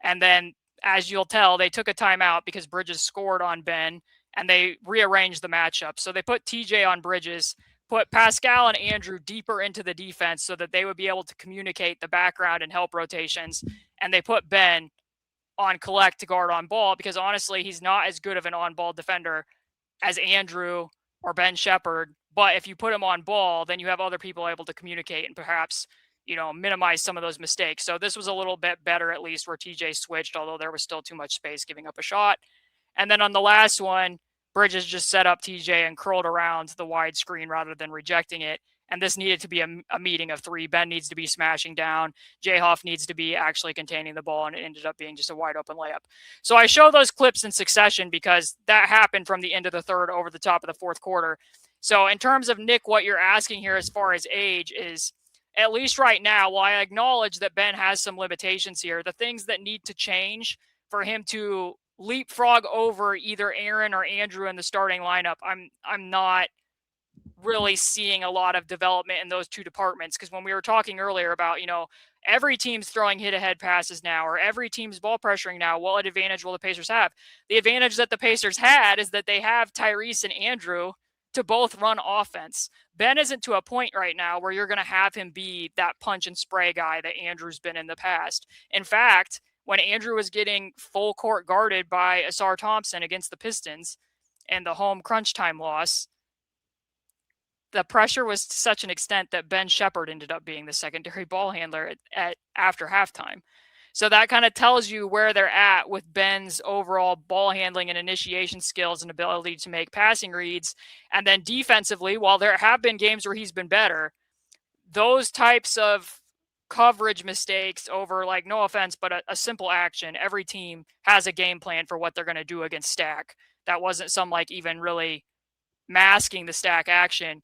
And then, as you'll tell, they took a timeout because Bridges scored on Ben and they rearranged the matchup. So they put TJ on Bridges, put Pascal and Andrew deeper into the defense so that they would be able to communicate the background and help rotations. And they put Ben on collect to guard on ball because honestly, he's not as good of an on-ball defender as Andrew or Ben Shepherd. But if you put him on ball, then you have other people able to communicate and perhaps, minimize some of those mistakes. So this was a little bit better, at least where TJ switched, although there was still too much space giving up a shot. And then on the last one, Bridges just set up TJ and curled around the wide screen rather than rejecting it. And this needed to be a meeting of three. Ben needs to be smashing down. Jay Huff needs to be actually containing the ball, and it ended up being just a wide open layup. So I show those clips in succession because that happened from the end of the third over the top of the fourth quarter. So in terms of Nick, what you're asking here as far as age is, at least right now, while I acknowledge that Ben has some limitations here, the things that need to change for him to leapfrog over either Aaron or Andrew in the starting lineup, I'm not really seeing a lot of development in those two departments. Because when we were talking earlier about, every team's throwing hit-ahead passes now, or every team's ball pressuring now, what advantage will the Pacers have? The advantage that the Pacers had is that they have Tyrese and Andrew to both run offense. Ben isn't to a point right now where you're going to have him be that punch and spray guy that Andrew's been in the past. In fact, when Andrew was getting full court guarded by Asar Thompson against the Pistons and the home crunch time loss, the pressure was to such an extent that Ben Shepherd ended up being the secondary ball handler at after halftime. So that kind of tells you where they're at with Ben's overall ball handling and initiation skills and ability to make passing reads. And then defensively, while there have been games where he's been better, those types of coverage mistakes over, like, no offense, but a simple action. Every team has a game plan for what they're going to do against stack. That wasn't some even really masking the stack action.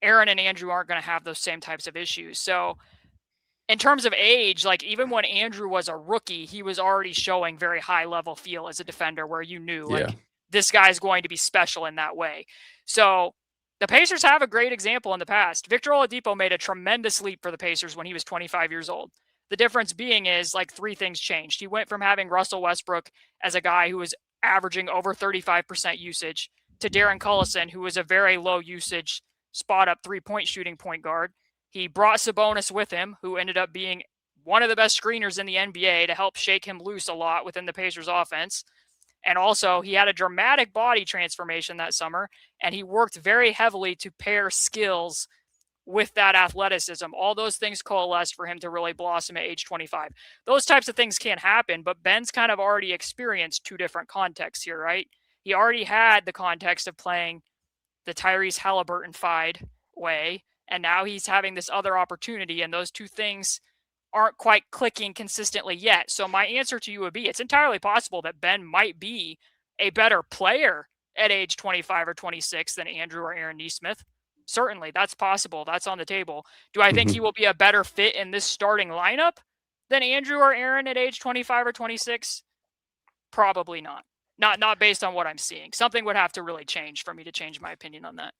Aaron and Andrew aren't going to have those same types of issues. So in terms of age, even when Andrew was a rookie, he was already showing very high level feel as a defender where you knew this guy's going to be special in that way. So the Pacers have a great example in the past. Victor Oladipo made a tremendous leap for the Pacers when he was 25 years old. The difference being is three things changed. He went from having Russell Westbrook as a guy who was averaging over 35% usage to Darren Collison, who was a very low usage spot up 3-point shooting point guard. He brought Sabonis with him, who ended up being one of the best screeners in the NBA to help shake him loose a lot within the Pacers offense. And also, he had a dramatic body transformation that summer, and he worked very heavily to pair skills with that athleticism. All those things coalesced for him to really blossom at age 25. Those types of things can't happen, but Ben's kind of already experienced two different contexts here, right? He already had the context of playing the Tyrese Haliburton-fied way, and now he's having this other opportunity, and those two things aren't quite clicking consistently yet. So my answer to you would be, it's entirely possible that Ben might be a better player at age 25 or 26 than Andrew or Aaron Nesmith. Certainly, that's possible. That's on the table. Do I think he will be a better fit in this starting lineup than Andrew or Aaron at age 25 or 26? Probably not. Not based on what I'm seeing. Something would have to really change for me to change my opinion on that.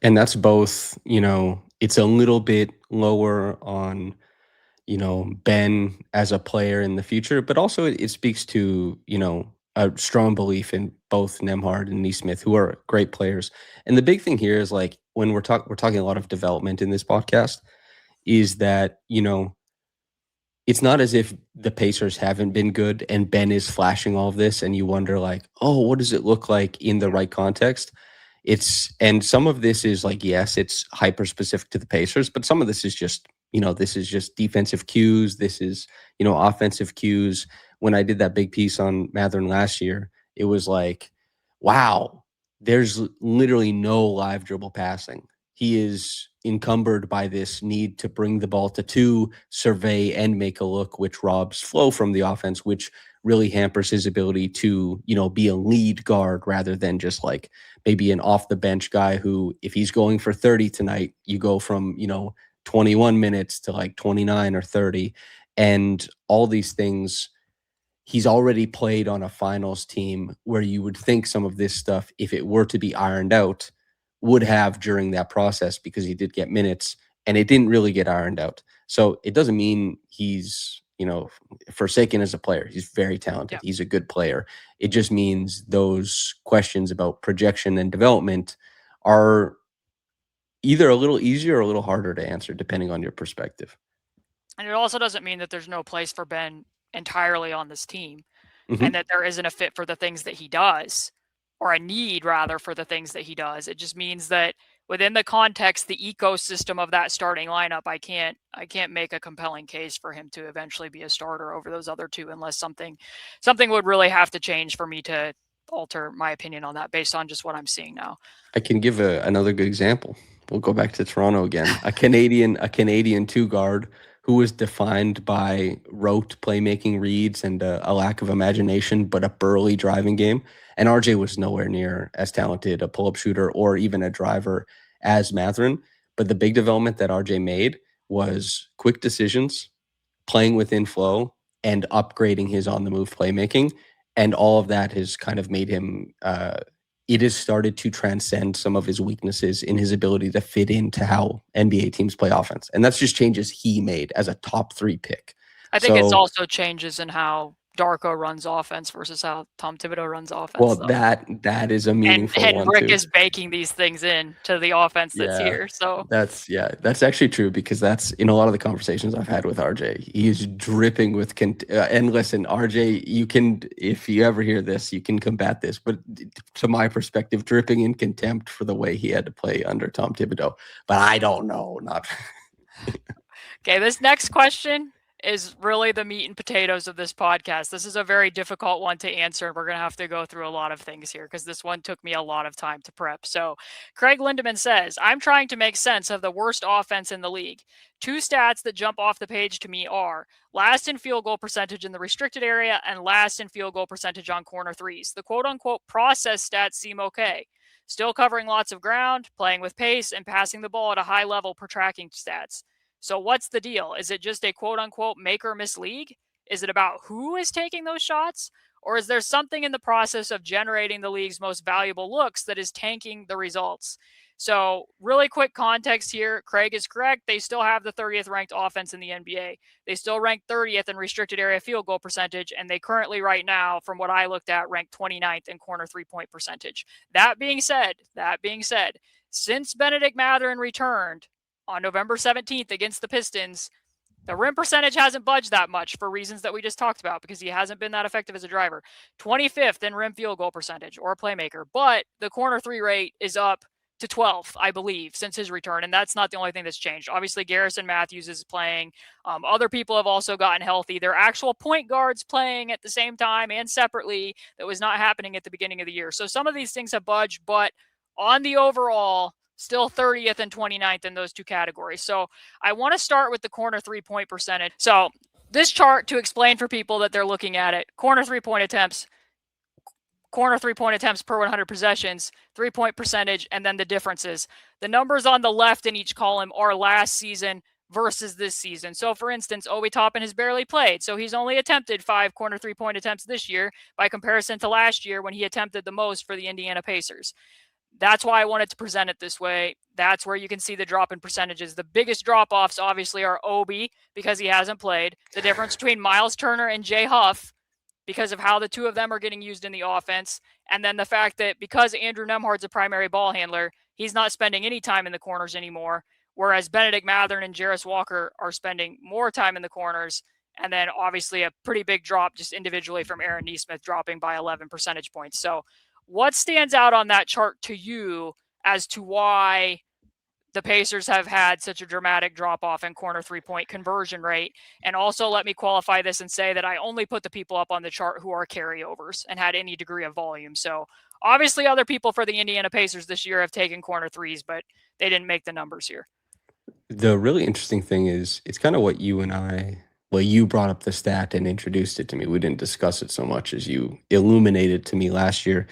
And that's both, it's a little bit lower on Ben as a player in the future, but also it speaks to, a strong belief in both Nemhard and Neesmith, who are great players. And the big thing here is like when we're talking a lot of development in this podcast, is that, it's not as if the Pacers haven't been good and Ben is flashing all of this and you wonder like, oh, what does it look like in the right context? And some of this is like, yes, it's hyper specific to the Pacers, but some of this is just, this is just defensive cues. This is, offensive cues. When I did that big piece on Mathurin last year, it was like, wow, there's literally no live dribble passing. He is encumbered by this need to bring the ball to two, survey, and make a look, which robs flow from the offense, which really hampers his ability to, be a lead guard rather than just like maybe an off the bench guy who, if he's going for 30 tonight, you go from, 21 minutes to like 29 or 30. And all these things, he's already played on a finals team where you would think some of this stuff, if it were to be ironed out, would have during that process because he did get minutes and it didn't really get ironed out. So it doesn't mean he's, forsaken as a player. He's very talented. Yeah. He's a good player. It just means those questions about projection and development are either a little easier or a little harder to answer depending on your perspective. And it also doesn't mean that there's no place for Ben entirely on this team Mm-hmm. and that there isn't a fit for the things that he does, or a need rather for the things that he does. It just means that within the context, the ecosystem of that starting lineup, I can't make a compelling case for him to eventually be a starter over those other two unless something would really have to change for me to alter my opinion on that based on just what I'm seeing now. I can give another good example. We'll go back to Toronto again. A Canadian two guard who was defined by rote playmaking reads and a lack of imagination, but a burly driving game. And RJ was nowhere near as talented a pull-up shooter or even a driver as Mathurin. But the big development that RJ made was quick decisions, playing within flow, and upgrading his on-the-move playmaking. And all of that has kind of made him it has started to transcend some of his weaknesses in his ability to fit into how NBA teams play offense. And that's just changes he made as a top 3 pick. I think it's also changes in how Darko runs offense versus how Tom Thibodeau runs offense. Well, that is a meaningful and one Rick too. is baking these things in to the offense that's here. So that's actually true because that's in a lot of the conversations I've had with RJ. He's dripping with and listen, RJ, you can, if you ever hear this, you can combat this, but to my perspective, dripping in contempt for the way he had to play under Tom Thibodeau. But I don't know, not. Okay, this next question is really the meat and potatoes of this podcast. This is a very difficult one to answer. We're going to have to go through a lot of things here because this one took me a lot of time to prep. So Craig Lindemann says, I'm trying to make sense of the worst offense in the league. 2 stats that jump off the page to me are last in field goal percentage in the restricted area and last in field goal percentage on corner threes. The quote unquote process stats seem okay. Still covering lots of ground, playing with pace, and passing the ball at a high level per tracking stats. So what's the deal? Is it just a quote unquote make or miss league? Is it about who is taking those shots? Or is there something in the process of generating the league's most valuable looks that is tanking the results? So really quick context here. Craig is correct. They still have the 30th ranked offense in the NBA. They still rank 30th in restricted area field goal percentage. And they currently right now, from what I looked at, rank 29th in corner 3-point percentage. That being said, since Bennedict Mathurin returned, on November 17th against the Pistons, the rim percentage hasn't budged that much for reasons that we just talked about because he hasn't been that effective as a driver. 25th in rim field goal percentage or a playmaker, but the corner 3 rate is up to 12th, I believe, since his return, and that's not the only thing that's changed. Obviously, Garrison Matthews is playing. Other people have also gotten healthy. There are actual point guards playing at the same time and separately that was not happening at the beginning of the year. So some of these things have budged, but on the overall, still 30th and 29th in those 2 categories. So I want to start with the corner 3-point percentage. So this chart, to explain for people that they're looking at it, corner 3-point attempts per 100 possessions, 3-point percentage, and then the differences. The numbers on the left in each column are last season versus this season. So for instance, Obi Toppin has barely played. So he's only attempted 5 corner 3-point attempts this year by comparison to last year when he attempted the most for the Indiana Pacers. That's why I wanted to present it this way. That's where you can see the drop in percentages. The biggest drop offs, obviously, are Obi because he hasn't played. The difference between Miles Turner and Jay Huff because of how the two of them are getting used in the offense. And then the fact that because Andrew Nemhard's a primary ball handler, he's not spending any time in the corners anymore. Whereas Bennedict Mathurin and Jarris Walker are spending more time in the corners. And then obviously a pretty big drop just individually from Aaron Nesmith dropping by 11 percentage points. So what stands out on that chart to you as to why the Pacers have had such a dramatic drop off in corner 3-point conversion rate? And also let me qualify this and say that I only put the people up on the chart who are carryovers and had any degree of volume. So obviously other people for the Indiana Pacers this year have taken corner threes, but they didn't make the numbers here. The really interesting thing is it's kind of what you and I, well, you brought up the stat and introduced it to me. We didn't discuss it so much as you illuminated to me last year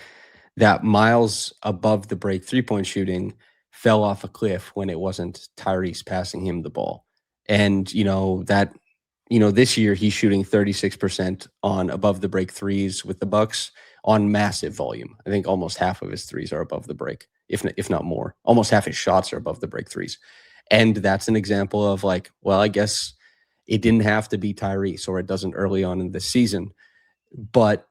that Miles above the break 3-point shooting fell off a cliff when it wasn't Tyrese passing him the ball. And, this year he's shooting 36% on above the break threes with the Bucks on massive volume. I think almost half of his threes are above the break, if not more. Almost half his shots are above the break threes. And that's an example of like, well, I guess it didn't have to be Tyrese, or it doesn't early on in the season. But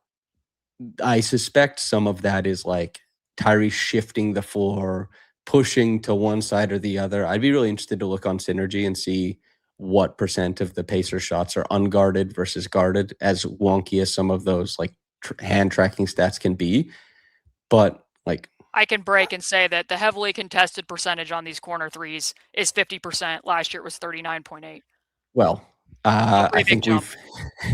I suspect some of that is like Tyrese shifting the floor, pushing to one side or the other. I'd be really interested to look on Synergy and see what percent of the Pacer shots are unguarded versus guarded, as wonky as some of those like hand tracking stats can be. But like, I can break and say that the heavily contested percentage on these corner threes is 50%. Last year it was 39.8. well, I think jump.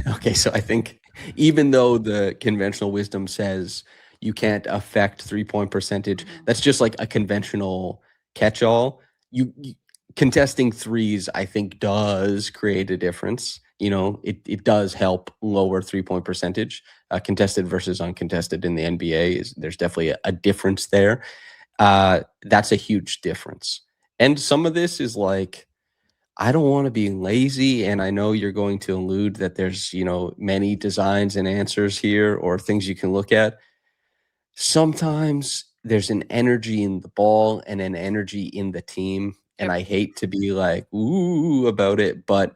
okay, so I think even though the conventional wisdom says you can't affect 3-point percentage, that's just like a conventional catch-all. You contesting threes, I think, does create a difference. It does help lower 3-point percentage. Contested versus uncontested in the NBA there's definitely a difference there. That's a huge difference. And some of this is like, I don't want to be lazy, and I know you're going to allude that there's, many designs and answers here or things you can look at. Sometimes there's an energy in the ball and an energy in the team, and I hate to be like, ooh, about it, but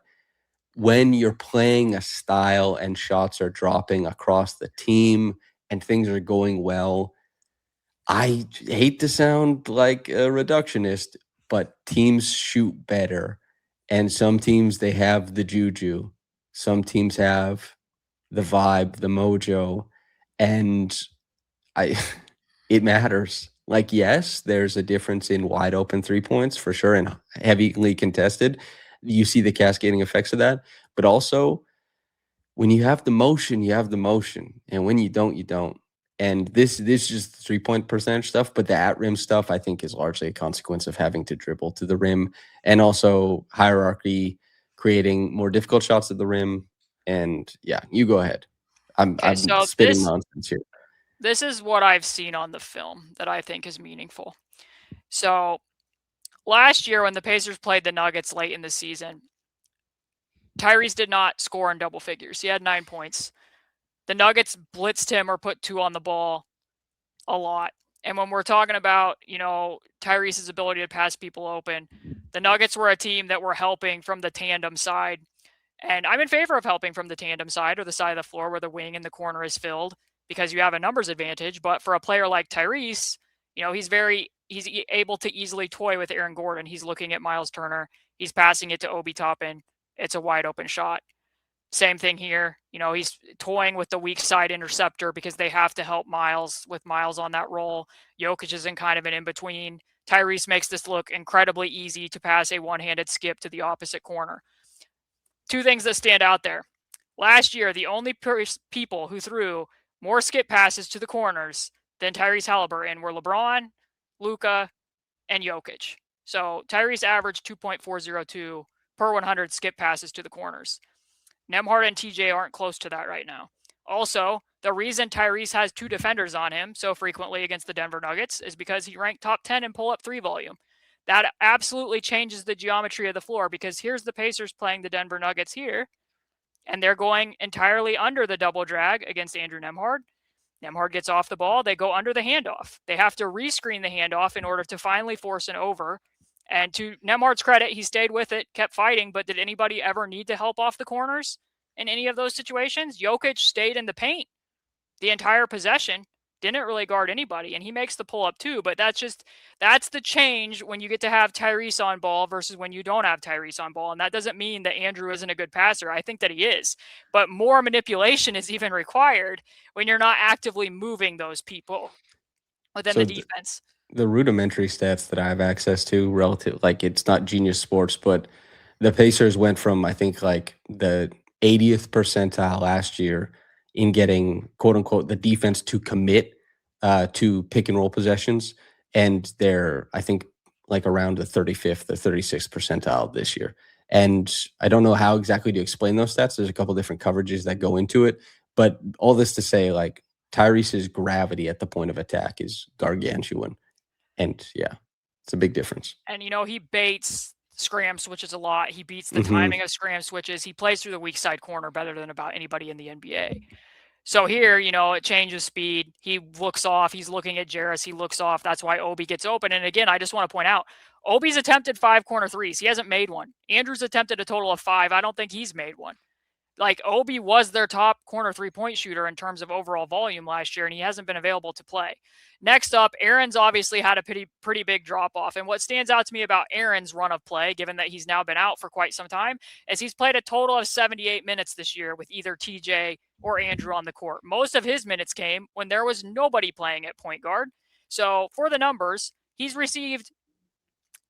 when you're playing a style and shots are dropping across the team and things are going well, I hate to sound like a reductionist, but teams shoot better. And some teams, they have the juju. Some teams have the vibe, the mojo. And it matters. Like, yes, there's a difference in wide open 3 points for sure and heavily contested. You see the cascading effects of that. But also, when you have the motion, you have the motion. And when you don't, you don't. And this is just 3-point percentage stuff, but the at rim stuff I think is largely a consequence of having to dribble to the rim and also hierarchy, creating more difficult shots at the rim. And yeah, you go ahead. I'm spitting nonsense here. This is what I've seen on the film that I think is meaningful. So last year when the Pacers played the Nuggets late in the season, Tyrese did not score in double figures. He had 9 points. The Nuggets blitzed him or put 2 on the ball a lot. And when we're talking about, Tyrese's ability to pass people open, the Nuggets were a team that were helping from the tandem side. And I'm in favor of helping from the tandem side or the side of the floor where the wing in the corner is filled because you have a numbers advantage. But for a player like Tyrese, he's able to easily toy with Aaron Gordon. He's looking at Miles Turner. He's passing it to Obi Toppin. It's a wide open shot. Same thing here. He's toying with the weak side interceptor because they have to help Miles with Miles on that roll. Jokic is in kind of an in-between. Tyrese makes this look incredibly easy to pass a one-handed skip to the opposite corner. 2 things that stand out there. Last year, the only people who threw more skip passes to the corners than Tyrese Haliburton were LeBron, Luka, and Jokic. So Tyrese averaged 2.402 per 100 skip passes to the corners. Nemhard and TJ aren't close to that right now. Also, the reason Tyrese has 2 defenders on him so frequently against the Denver Nuggets is because he ranked top 10 in pull-up 3 volume. That absolutely changes the geometry of the floor because here's the Pacers playing the Denver Nuggets here, and they're going entirely under the double drag against Andrew Nemhard. Nemhard gets off the ball. They go under the handoff. They have to rescreen the handoff in order to finally force an over. And to Nemhard's credit, he stayed with it, kept fighting. But did anybody ever need to help off the corners in any of those situations? Jokic stayed in the paint the entire possession, didn't really guard anybody, and he makes the pull up too. But that's the change when you get to have Tyrese on ball versus when you don't have Tyrese on ball. And that doesn't mean that Andrew isn't a good passer. I think that he is, but more manipulation is even required when you're not actively moving those people within So the defense. the rudimentary stats that I have access to, relative, like it's not genius sports, but the Pacers went from, I think, like the 80th percentile last year in getting, quote unquote, the defense to commit to pick and roll possessions, and they're, I think, like around the 35th or 36th percentile this year. And I don't know how exactly to explain those stats. There's a couple different coverages that go into it, but all this to say, like, Tyrese's gravity at the point of attack is gargantuan. And yeah, it's a big difference. And, he baits scram switches a lot. He beats the Mhm. timing of scram switches. He plays through the weak side corner better than about anybody in the NBA. So here, it changes speed. He looks off. He's looking at Jarris. He looks off. That's why Obi gets open. And again, I just want to point out, Obi's attempted 5 corner threes. He hasn't made one. Andrew's attempted a total of 5. I don't think he's made one. Like, Obi was their top corner 3-point shooter in terms of overall volume last year, and he hasn't been available to play. Next up, Aaron's obviously had a pretty big drop-off. And what stands out to me about Aaron's run of play, given that he's now been out for quite some time, is he's played a total of 78 minutes this year with either TJ or Andrew on the court. Most of his minutes came when there was nobody playing at point guard. So for the numbers, he's received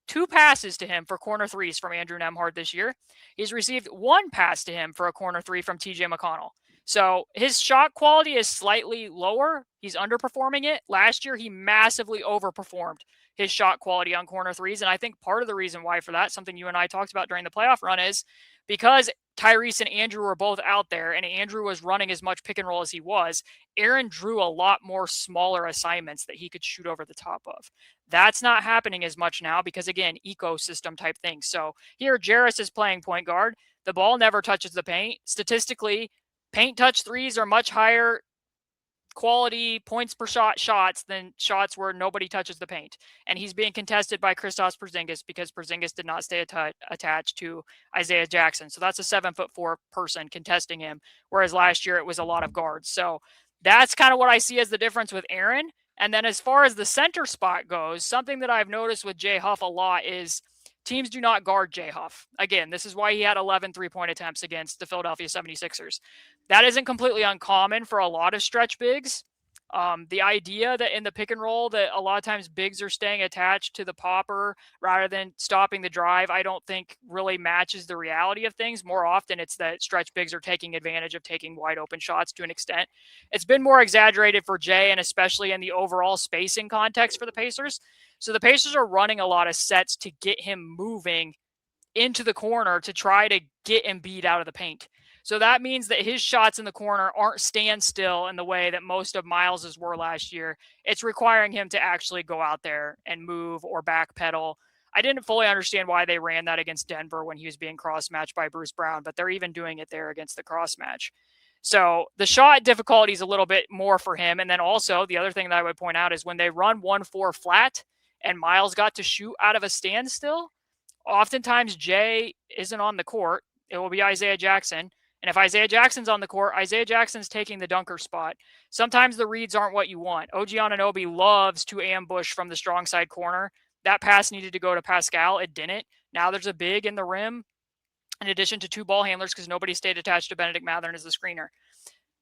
2 passes to him for corner threes from Andrew Nembhard this year. He's received 1 pass to him for a corner 3 from TJ McConnell. So his shot quality is slightly lower. He's underperforming it. Last year, he massively overperformed his shot quality on corner threes. And I think part of the reason why for that, something you and I talked about during the playoff run, is because Tyrese and Andrew were both out there and Andrew was running as much pick and roll as he was, Aaron drew a lot more smaller assignments that he could shoot over the top of. That's not happening as much now because, again, ecosystem type things. So here, Jarris is playing point guard. The ball never touches the paint. Statistically, paint touch threes are much higher quality points per shot shots than shots where nobody touches the paint. And he's being contested by Kristaps Porzingis because Porzingis did not stay attached to Isaiah Jackson. So that's a 7'4" person contesting him, whereas last year it was a lot of guards. So that's kind of what I see as the difference with Aaron. And then as far as the center spot goes, something that I've noticed with Jay Huff a lot is teams do not guard Jay Huff. Again, this is why he had 11 3-point attempts against the Philadelphia 76ers. That isn't completely uncommon for a lot of stretch bigs. The idea that in the pick and roll that a lot of times bigs are staying attached to the popper rather than stopping the drive, I don't think really matches the reality of things. More often it's that stretch bigs are taking advantage of taking wide open shots to an extent. It's been more exaggerated for Jay, and especially in the overall spacing context for the Pacers. So the Pacers are running a lot of sets to get him moving into the corner to try to get Embiid out of the paint. So that means that his shots in the corner aren't standstill in the way that most of Miles's were last year. It's requiring him to actually go out there and move or backpedal. I didn't fully understand why they ran that against Denver when he was being cross-matched by Bruce Brown, but they're even doing it there against the cross-match. So the shot difficulty is a little bit more for him. And then also the other thing that I would point out is when they run 1-4 flat and Miles got to shoot out of a standstill, oftentimes Jay isn't on the court. It will be Isaiah Jackson. And if Isaiah Jackson's on the court, Isaiah Jackson's taking the dunker spot. Sometimes the reads aren't what you want. OG Anunoby loves to ambush from the strong side corner. That pass needed to go to Pascal. It didn't. Now there's a big in the rim, in addition to 2 ball handlers, because nobody stayed attached to Bennedict Mathurin as the screener.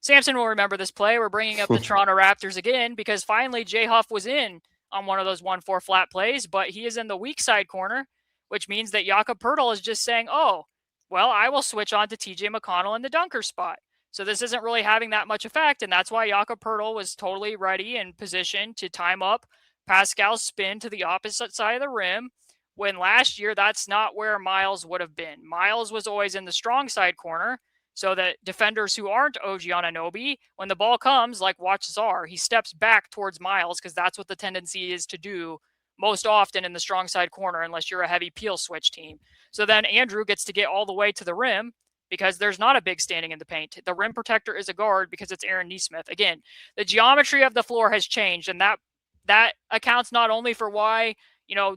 Samson will remember this play. We're bringing up the Toronto Raptors again because finally Jay Huff was in on one of those 1-4 flat plays, but he is in the weak side corner, which means that Jakob Poeltl is just saying, oh, well, I will switch on to TJ McConnell in the dunker spot. So this isn't really having that much effect, and that's why Jakob Poeltl was totally ready and positioned to time up Pascal's spin to the opposite side of the rim, when last year that's not where Miles would have been. Miles was always in the strong side corner, so that defenders who aren't OG Anunoby, when the ball comes, like watch Czar, he steps back towards Miles because that's what the tendency is to do most often in the strong side corner, unless you're a heavy peel switch team. So then Andrew gets to get all the way to the rim, because there's not a big standing in the paint. The rim protector is a guard because it's Aaron Nesmith. Again, the geometry of the floor has changed, and that accounts not only for why,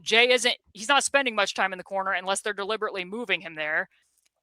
Jay he's not spending much time in the corner unless they're deliberately moving him there.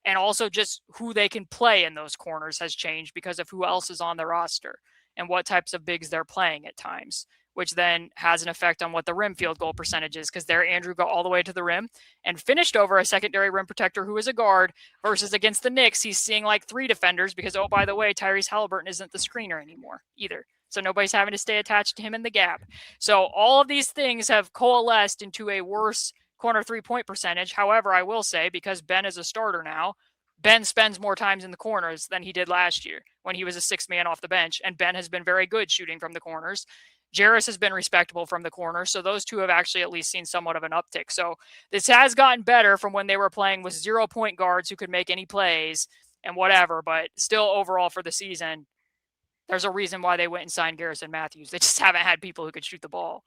And also just who they can play in those corners has changed because of who else is on the roster and what types of bigs they're playing at times, which then has an effect on what the rim field goal percentage is, because there Andrew got all the way to the rim and finished over a secondary rim protector who is a guard, versus against the Knicks, he's seeing like 3 defenders because, oh, by the way, Tyrese Haliburton isn't the screener anymore either. So nobody's having to stay attached to him in the gap. So all of these things have coalesced into a worse corner 3-point percentage. However, I will say, because Ben is a starter now, Ben spends more times in the corners than he did last year when he was a 6th man off the bench, and Ben has been very good shooting from the corners. Jarris has been respectable from the corner, so those two have actually at least seen somewhat of an uptick. So this has gotten better from when they were playing with 0-point guards who could make any plays and whatever, but still overall for the season, there's a reason why they went and signed Garrison Matthews. They just haven't had people who could shoot the ball.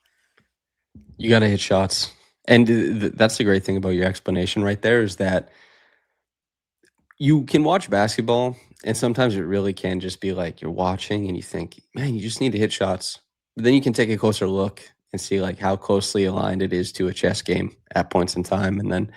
You got to hit shots. And that's the great thing about your explanation right there, is that you can watch basketball, and sometimes it really can just be like you're watching and you think, man, you just need to hit shots. But then you can take a closer look and see like how closely aligned it is to a chess game at points in time. And then,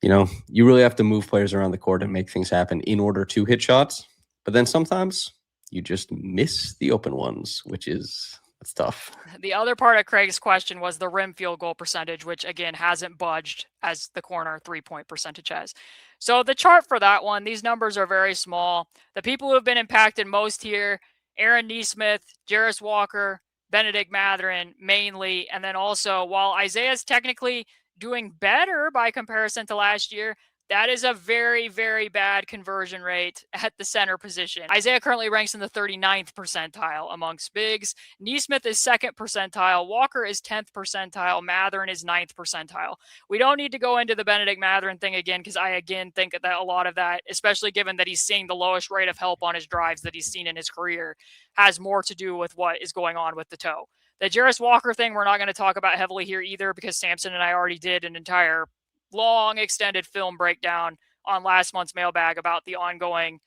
you really have to move players around the court and make things happen in order to hit shots. But then sometimes you just miss the open ones, which is that's tough. The other part of Craig's question was the rim field goal percentage, which again hasn't budged as the corner 3-point percentage has. So the chart for that one, these numbers are very small. The people who have been impacted most here, Aaron Nesmith, Jarris Walker, Bennedict Mathurin mainly. And then also, while Isaiah's technically doing better by comparison to last year, that is a very, very bad conversion rate at the center position. Isaiah currently ranks in the 39th percentile amongst bigs. Nesmith is 2nd percentile. Walker is 10th percentile. Mathurin is 9th percentile. We don't need to go into the Bennedict Mathurin thing again, because I again think that a lot of that, especially given that he's seeing the lowest rate of help on his drives that he's seen in his career, has more to do with what is going on with the toe. The Jarris Walker thing we're not going to talk about heavily here either, because Samson and I already did an entire long extended film breakdown on last month's mailbag about the ongoing,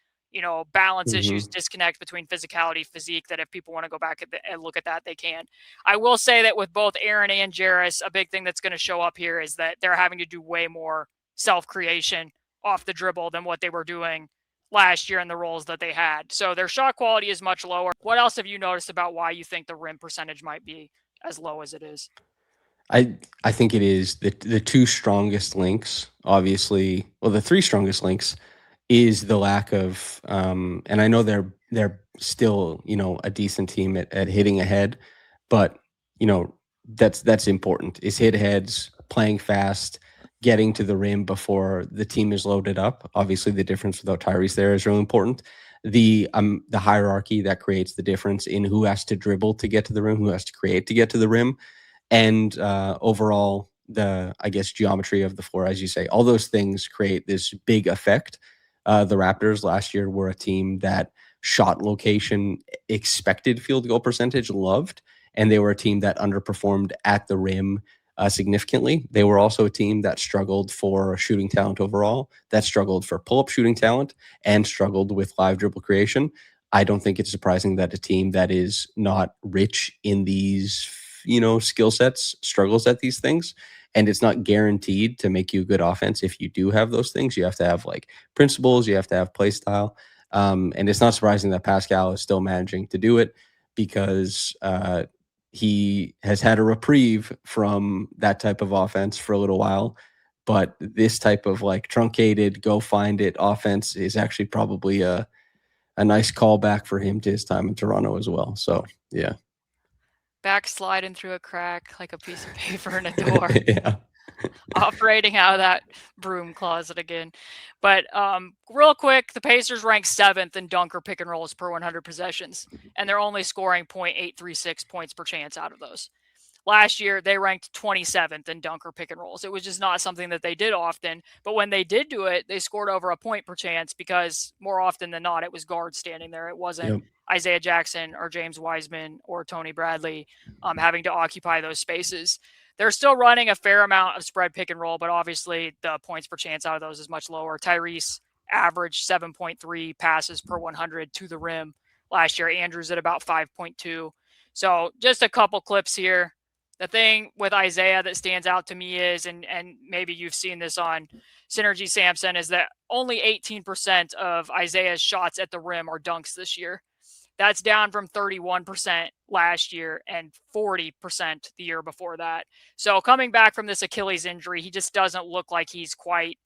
balance issues, disconnect between physicality, physique, that if people want to go back and look at that, they can. I will say that with both Aaron and Jarris, a big thing that's going to show up here is that they're having to do way more self-creation off the dribble than what they were doing last year in the roles that they had. So their shot quality is much lower. What else have you noticed about why you think the rim percentage might be as low as it is? I think it is the 2 strongest links, obviously. Well, the 3 strongest links is the lack of, and I know they're still a decent team at hitting ahead, but that's important. Is hit aheads, playing fast, getting to the rim before the team is loaded up. Obviously, the difference without Tyrese there is really important. The hierarchy that creates the difference in who has to dribble to get to the rim, who has to create to get to the rim. And overall, the, I guess, geometry of the floor, as you say, all those things create this big effect. The Raptors last year were a team that shot location, expected field goal percentage, loved, and they were a team that underperformed at the rim significantly. They were also a team that struggled for shooting talent overall, that struggled for pull-up shooting talent, and struggled with live dribble creation. I don't think it's surprising that a team that is not rich in these skill sets struggles at these things. And it's not guaranteed to make you a good offense. If you do have those things, you have to have like principles, you have to have play style. And it's not surprising that Pascal is still managing to do it, because he has had a reprieve from that type of offense for a little while. But this type of like truncated, go find it offense is actually probably a nice callback for him to his time in Toronto as well. So, yeah. Backsliding through a crack like a piece of paper in a door. Yeah. Operating out of that broom closet again. But real quick, the Pacers rank 7th in dunker pick and rolls per 100 possessions, and they're only scoring 0.836 points per chance out of those. Last year, they ranked 27th in dunker pick and rolls. It was just not something that they did often. But when they did do it, they scored over a point per chance, because more often than not, it was guards standing there. It wasn't Isaiah Jackson or James Wiseman or Tony Bradley having to occupy those spaces. They're still running a fair amount of spread pick and roll, but obviously the points per chance out of those is much lower. Tyrese averaged 7.3 passes per 100 to the rim last year. Andrews at about 5.2. So just a couple clips here. The thing with Isaiah that stands out to me is, and maybe you've seen this on Synergy Samson, is that only 18% of Isaiah's shots at the rim are dunks this year. That's down from 31% last year and 40% the year before that. So coming back from this Achilles injury, he just doesn't look like he's quite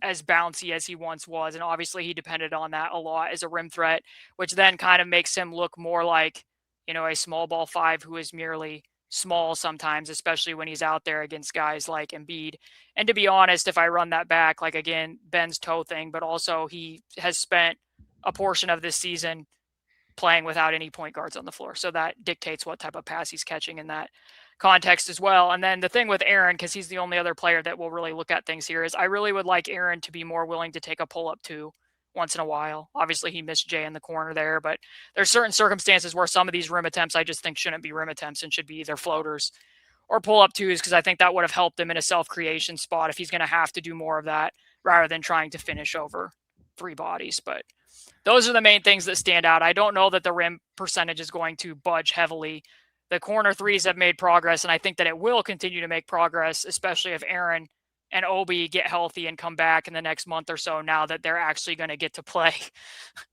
as bouncy as he once was. And obviously he depended on that a lot as a rim threat, which then kind of makes him look more like, a small ball five who is merely small sometimes, especially when he's out there against guys like Embiid. And to be honest, if I run that back, like again, Ben's toe thing, but also he has spent a portion of this season playing without any point guards on the floor. So that dictates what type of pass he's catching in that context as well. And then the thing with Aaron, because he's the only other player that will really look at things here, is I really would like Aaron to be more willing to take a pull up too once in a while. Obviously, he missed Jay in the corner there, but there's certain circumstances where some of these rim attempts I just think shouldn't be rim attempts and should be either floaters or pull up twos, because I think that would have helped him in a self creation spot if he's going to have to do more of that rather than trying to finish over three bodies. But those are the main things that stand out. I don't know that the rim percentage is going to budge heavily. The corner threes have made progress, and I think that it will continue to make progress, especially if Aaron and Obi get healthy and come back in the next month or so, now that they're actually going to get to play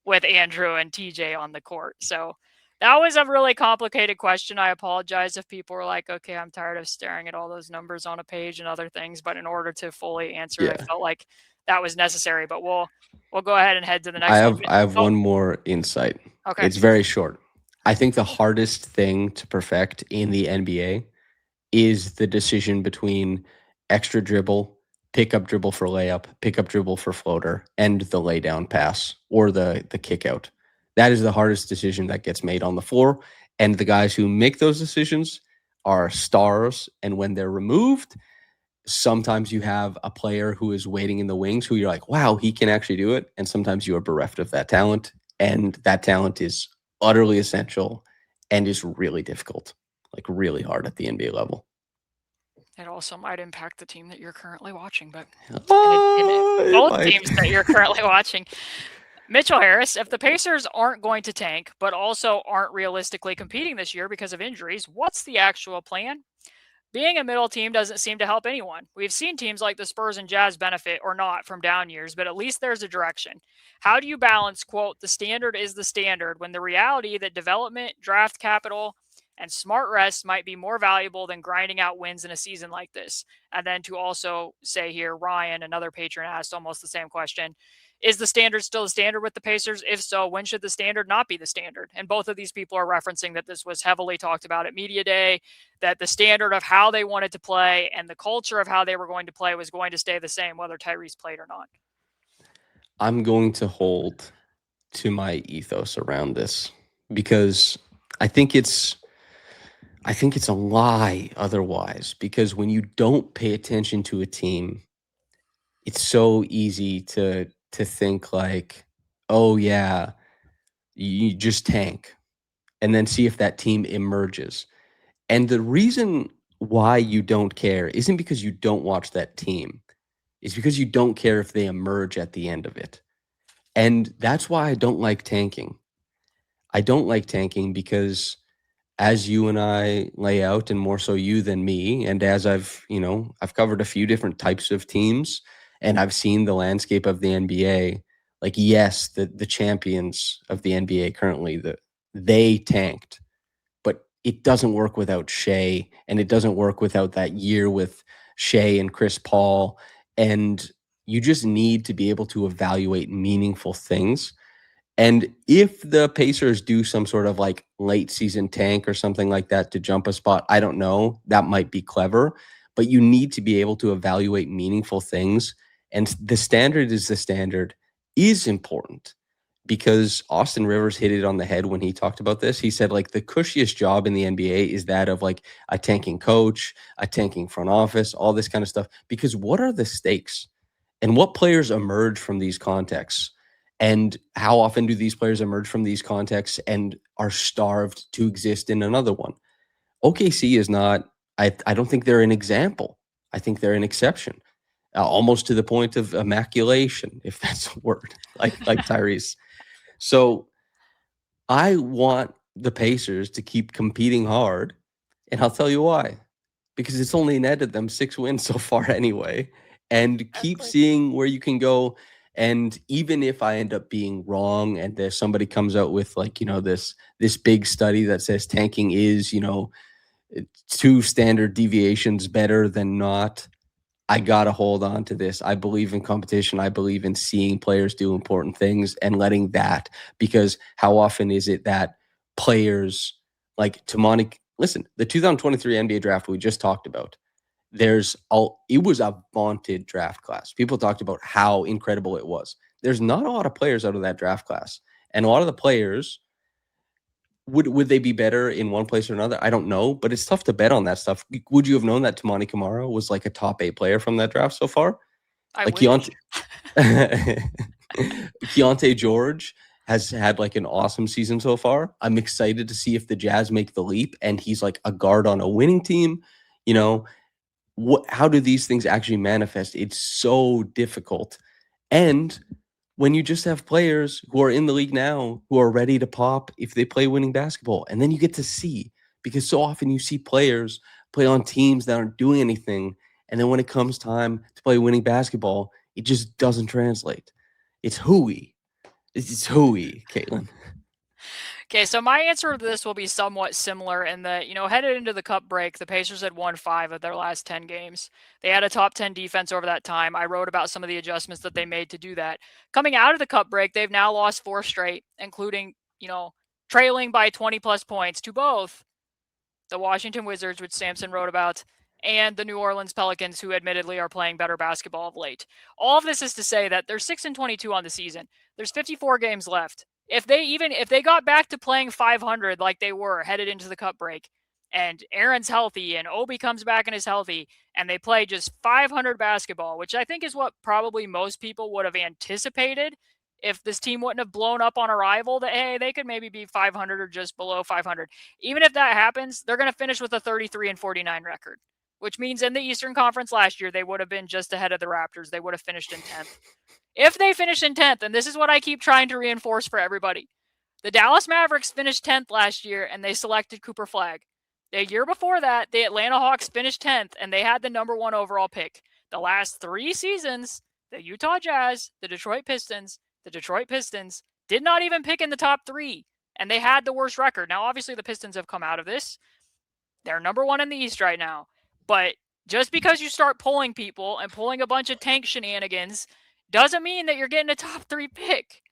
with Andrew and TJ on the court. So that was a really complicated question. I apologize if people were like, okay, I'm tired of staring at all those numbers on a page and other things, but in order to fully answer it, I felt like that was necessary. But we'll go ahead and head to the next one. I have one more insight. Okay. It's very short. I think the hardest thing to perfect in the NBA is the decision between extra dribble, pick up dribble for layup, pick up dribble for floater, and the lay down pass or the kick out. That is the hardest decision that gets made on the floor. And the guys who make those decisions are stars. And when they're removed, sometimes you have a player who is waiting in the wings who you're like, wow, he can actually do it. And sometimes you are bereft of that talent. And that talent is utterly essential and is really difficult, like really hard at the NBA level. It also might impact the team that you're currently watching, but both teams that you're currently watching. Mitchell Harris, if the Pacers aren't going to tank, but also aren't realistically competing this year because of injuries, what's the actual plan? Being a middle team doesn't seem to help anyone. We've seen teams like the Spurs and Jazz benefit or not from down years, but at least there's a direction. How do you balance, quote, the standard is the standard, when the reality that development, draft capital, and smart rest might be more valuable than grinding out wins in a season like this? And then to also say here, Ryan, another patron, asked almost the same question. Is the standard still the standard with the Pacers? If so, when should the standard not be the standard? And both of these people are referencing that this was heavily talked about at Media Day, that the standard of how they wanted to play and the culture of how they were going to play was going to stay the same, whether Tyrese played or not. I'm going to hold to my ethos around this because I think it's a lie otherwise, because when you don't pay attention to a team, it's so easy to think like, oh yeah, you just tank and then see if that team emerges. And the reason why you don't care isn't because you don't watch that team. It's because you don't care if they emerge at the end of it. And that's why I don't like tanking. I don't like tanking because, as you and I lay out, and more so you than me, and as I've covered a few different types of teams and I've seen the landscape of the NBA, like, yes, the champions of the NBA currently, they tanked, but it doesn't work without Shea, and it doesn't work without that year with Shea and Chris Paul. And you just need to be able to evaluate meaningful things. And if the Pacers do some sort of like late season tank or something like that to jump a spot, I don't know, that might be clever, but you need to be able to evaluate meaningful things. And the standard is the standard is important, because Austin Rivers hit it on the head when he talked about this. He said, like, the cushiest job in the NBA is that of like a tanking coach, a tanking front office, all this kind of stuff. Because what are the stakes and what players emerge from these contexts? And how often do these players emerge from these contexts and are starved to exist in another one? OKC is not, I don't think they're an example. I think they're an exception. almost to the point of immaculation, if that's a word, like Tyrese. So I want the Pacers to keep competing hard, and I'll tell you why. Because it's only netted them 6 wins so far anyway, and keep Exactly. seeing where you can go. And even if I end up being wrong and there's somebody comes out with like, this big study that says tanking is, 2 standard deviations better than not, I got to hold on to this. I believe in competition. I believe in seeing players do important things and letting that, because how often is it that players like Tamani, listen, the 2023 NBA draft we just talked about, it was a vaunted draft class. People talked about how incredible it was. There's not a lot of players out of that draft class. And a lot of the players, would they be better in one place or another? I don't know, but it's tough to bet on that stuff. Would you have known that Tamani Kamara was like a top 8 player from that draft so far? I Like wish. Keontae George has had like an awesome season so far. I'm excited to see if the Jazz make the leap and he's like a guard on a winning team. You know, how do these things actually manifest? It's so difficult. And when you just have players who are in the league now who are ready to pop if they play winning basketball, and then you get to see, because so often you see players play on teams that aren't doing anything, and then when it comes time to play winning basketball, it just doesn't translate. It's hooey. It's hooey, Caitlin. Okay, so my answer to this will be somewhat similar in that, headed into the cup break, the Pacers had won 5 of their last 10 games. They had a top 10 defense over that time. I wrote about some of the adjustments that they made to do that. Coming out of the cup break, they've now lost 4 straight, including, trailing by 20 plus points to both the Washington Wizards, which Samson wrote about, and the New Orleans Pelicans, who admittedly are playing better basketball of late. All of this is to say that they're 6-22 on the season. There's 54 games left. If they got back to playing 500 like they were headed into the cup break, and Aaron's healthy and Obi comes back and is healthy, and they play just 500 basketball, which I think is what probably most people would have anticipated if this team wouldn't have blown up on arrival, that hey, they could maybe be 500 or just below 500. Even if that happens, they're going to finish with a 33-49 record, which means in the Eastern Conference last year, they would have been just ahead of the Raptors. They would have finished in 10th. If they finish in 10th, and this is what I keep trying to reinforce for everybody, the Dallas Mavericks finished 10th last year, and they selected Cooper Flagg. The year before that, the Atlanta Hawks finished 10th, and they had the number 1 overall pick. The last 3 seasons, the Utah Jazz, the Detroit Pistons did not even pick in the top 3, and they had the worst record. Now, obviously, the Pistons have come out of this. They're number 1 in the East right now. But just because you start pulling people and pulling a bunch of tank shenanigans doesn't mean that you're getting a top 3 pick.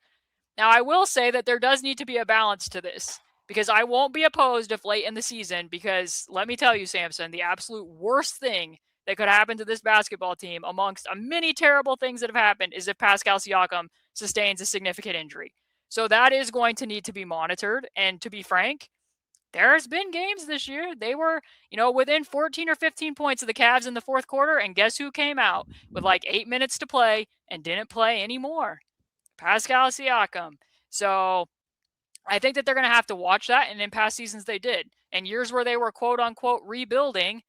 Now, I will say that there does need to be a balance to this, because I won't be opposed if late in the season, because let me tell you, Samson, the absolute worst thing that could happen to this basketball team, amongst many terrible things that have happened, is if Pascal Siakam sustains a significant injury. So that is going to need to be monitored. And to be frank, there's been games this year. They were, within 14 or 15 points of the Cavs in the fourth quarter. And guess who came out with like 8 minutes to play and didn't play anymore? Pascal Siakam. So I think that they're going to have to watch that. And in past seasons, they did. And years where they were quote unquote rebuilding,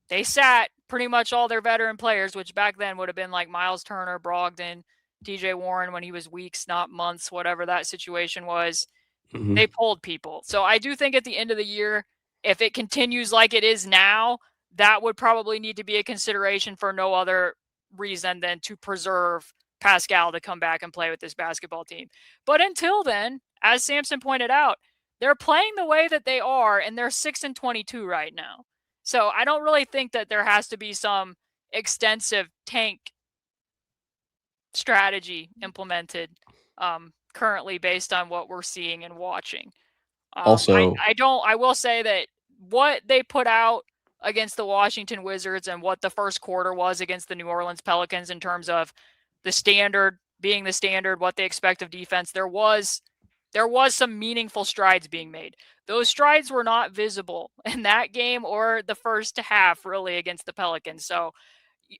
they sat pretty much all their veteran players, which back then would have been like Miles Turner, Brogdon, TJ Warren when he was weeks, not months, whatever that situation was. Mm-hmm. They pulled people. So I do think at the end of the year, if it continues like it is now, that would probably need to be a consideration for no other reason than to preserve Pascal to come back and play with this basketball team. But until then, as Samson pointed out, they're playing the way that they are, and they're 6-22 right now. So I don't really think that there has to be some extensive tank strategy implemented currently based on what we're seeing and watching. Also, I will say that what they put out against the Washington Wizards and what the first quarter was against the New Orleans Pelicans in terms of the standard being the standard, what they expect of defense, there was some meaningful strides being made. Those strides were not visible in that game or the first half really against the Pelicans. So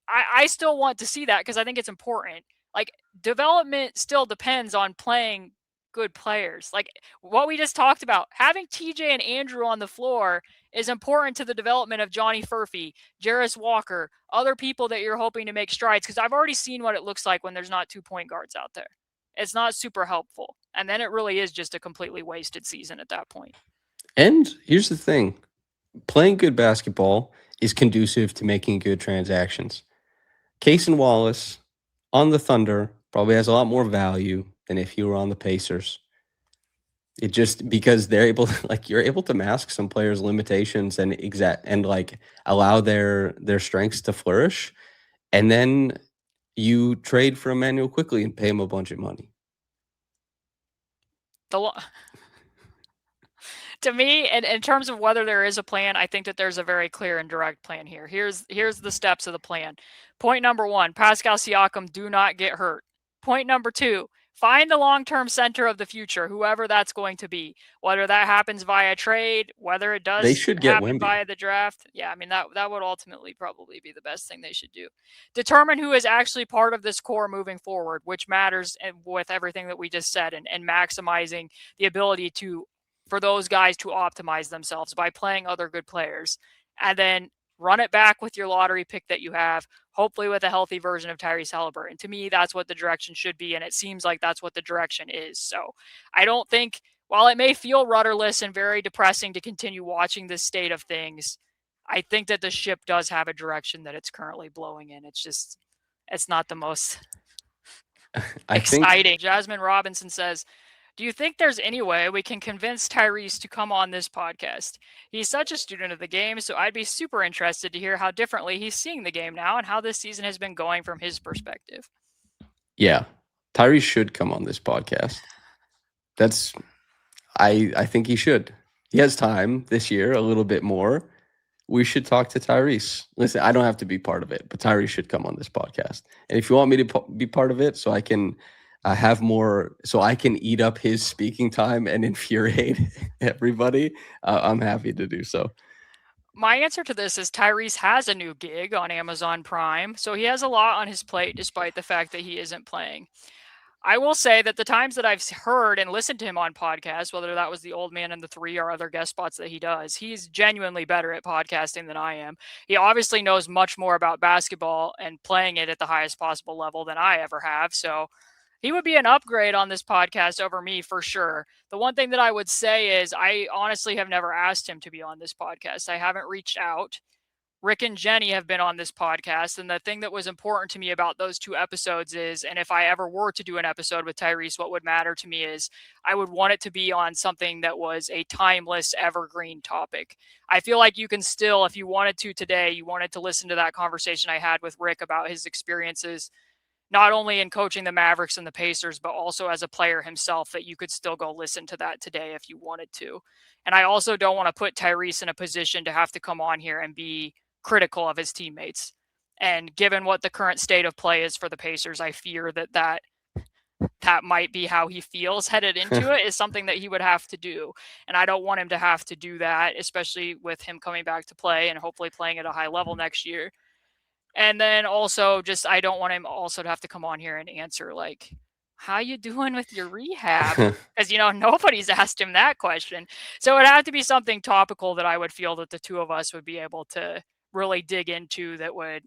I still want to see that because I think it's important. Like, development still depends on playing good players. Like what we just talked about, having TJ and Andrew on the floor is important to the development of Johnny Furphy, Jarris Walker, other people that you're hoping to make strides. Because I've already seen what it looks like when there's not 2 point guards out there. It's not super helpful. And then it really is just a completely wasted season at that point. And here's the thing, playing good basketball is conducive to making good transactions. Cason Wallace on the Thunder probably has a lot more value than if he were on the Pacers. It just because they're able like you're able to mask some players' limitations and like allow their strengths to flourish, and then you trade for Emmanuel quickly and pay him a bunch of money. To me, in terms of whether there is a plan, I think that there's a very clear and direct plan here. Here's the steps of the plan. Point number 1, Pascal Siakam, do not get hurt. Point number 2, find the long-term center of the future, whoever that's going to be. Whether that happens via trade, whether it does They should get happen Wemby via the draft. Yeah, I mean, that would ultimately probably be the best thing they should do. Determine who is actually part of this core moving forward, which matters with everything that we just said, and maximizing the ability for those guys to optimize themselves by playing other good players, and then run it back with your lottery pick that you have, hopefully with a healthy version of Tyrese Haliburton. To me, that's what the direction should be, and it seems like that's what the direction is. So I don't think, while it may feel rudderless and very depressing to continue watching this state of things, I think that the ship does have a direction that it's currently blowing in. It's not the most exciting. Jasmine Robinson says, do you think there's any way we can convince Tyrese to come on this podcast? He's such a student of the game, so I'd be super interested to hear how differently he's seeing the game now and how this season has been going from his perspective. Yeah, Tyrese should come on this podcast. I think he should. He has time this year, a little bit more. We should talk to Tyrese. Listen, I don't have to be part of it, but Tyrese should come on this podcast. And if you want me to be part of it so I can have more, so I can eat up his speaking time and infuriate everybody, I'm happy to do so. My answer to this is Tyrese has a new gig on Amazon Prime, so he has a lot on his plate despite the fact that he isn't playing. I will say that the times that I've heard and listened to him on podcasts, whether that was the Old Man and the Three or other guest spots that he does, he's genuinely better at podcasting than I am. He obviously knows much more about basketball and playing it at the highest possible level than I ever have. So he would be an upgrade on this podcast over me for sure. The one thing that I would say is I honestly have never asked him to be on this podcast. I haven't reached out. Rick and Jenny have been on this podcast. And the thing that was important to me about those 2 episodes is, and if I ever were to do an episode with Tyrese, what would matter to me is I would want it to be on something that was a timeless, evergreen topic. I feel like you can still, if you wanted to today, you wanted to listen to that conversation I had with Rick about his experiences, not only in coaching the Mavericks and the Pacers, but also as a player himself, that you could still go listen to that today if you wanted to. And I also don't want to put Tyrese in a position to have to come on here and be critical of his teammates. And given what the current state of play is for the Pacers, I fear that might be how he feels headed into it, is something that he would have to do. And I don't want him to have to do that, especially with him coming back to play and hopefully playing at a high level next year. And then also just, I don't want him also to have to come on here and answer like, how you doing with your rehab? Because, nobody's asked him that question. So it'd have to be something topical that I would feel that the 2 of us would be able to really dig into, that would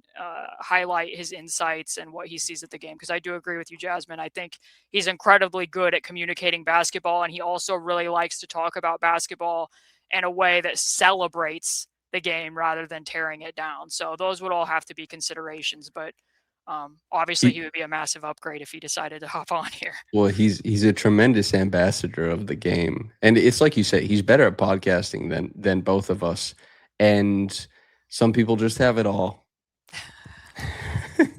highlight his insights and what he sees at the game. Because I do agree with you, Jasmine. I think he's incredibly good at communicating basketball, and he also really likes to talk about basketball in a way that celebrates the game rather than tearing it down. So those would all have to be considerations, but obviously he would be a massive upgrade if he decided to hop on here. Well, he's a tremendous ambassador of the game, and it's like you say, he's better at podcasting than both of us. And some people just have it all.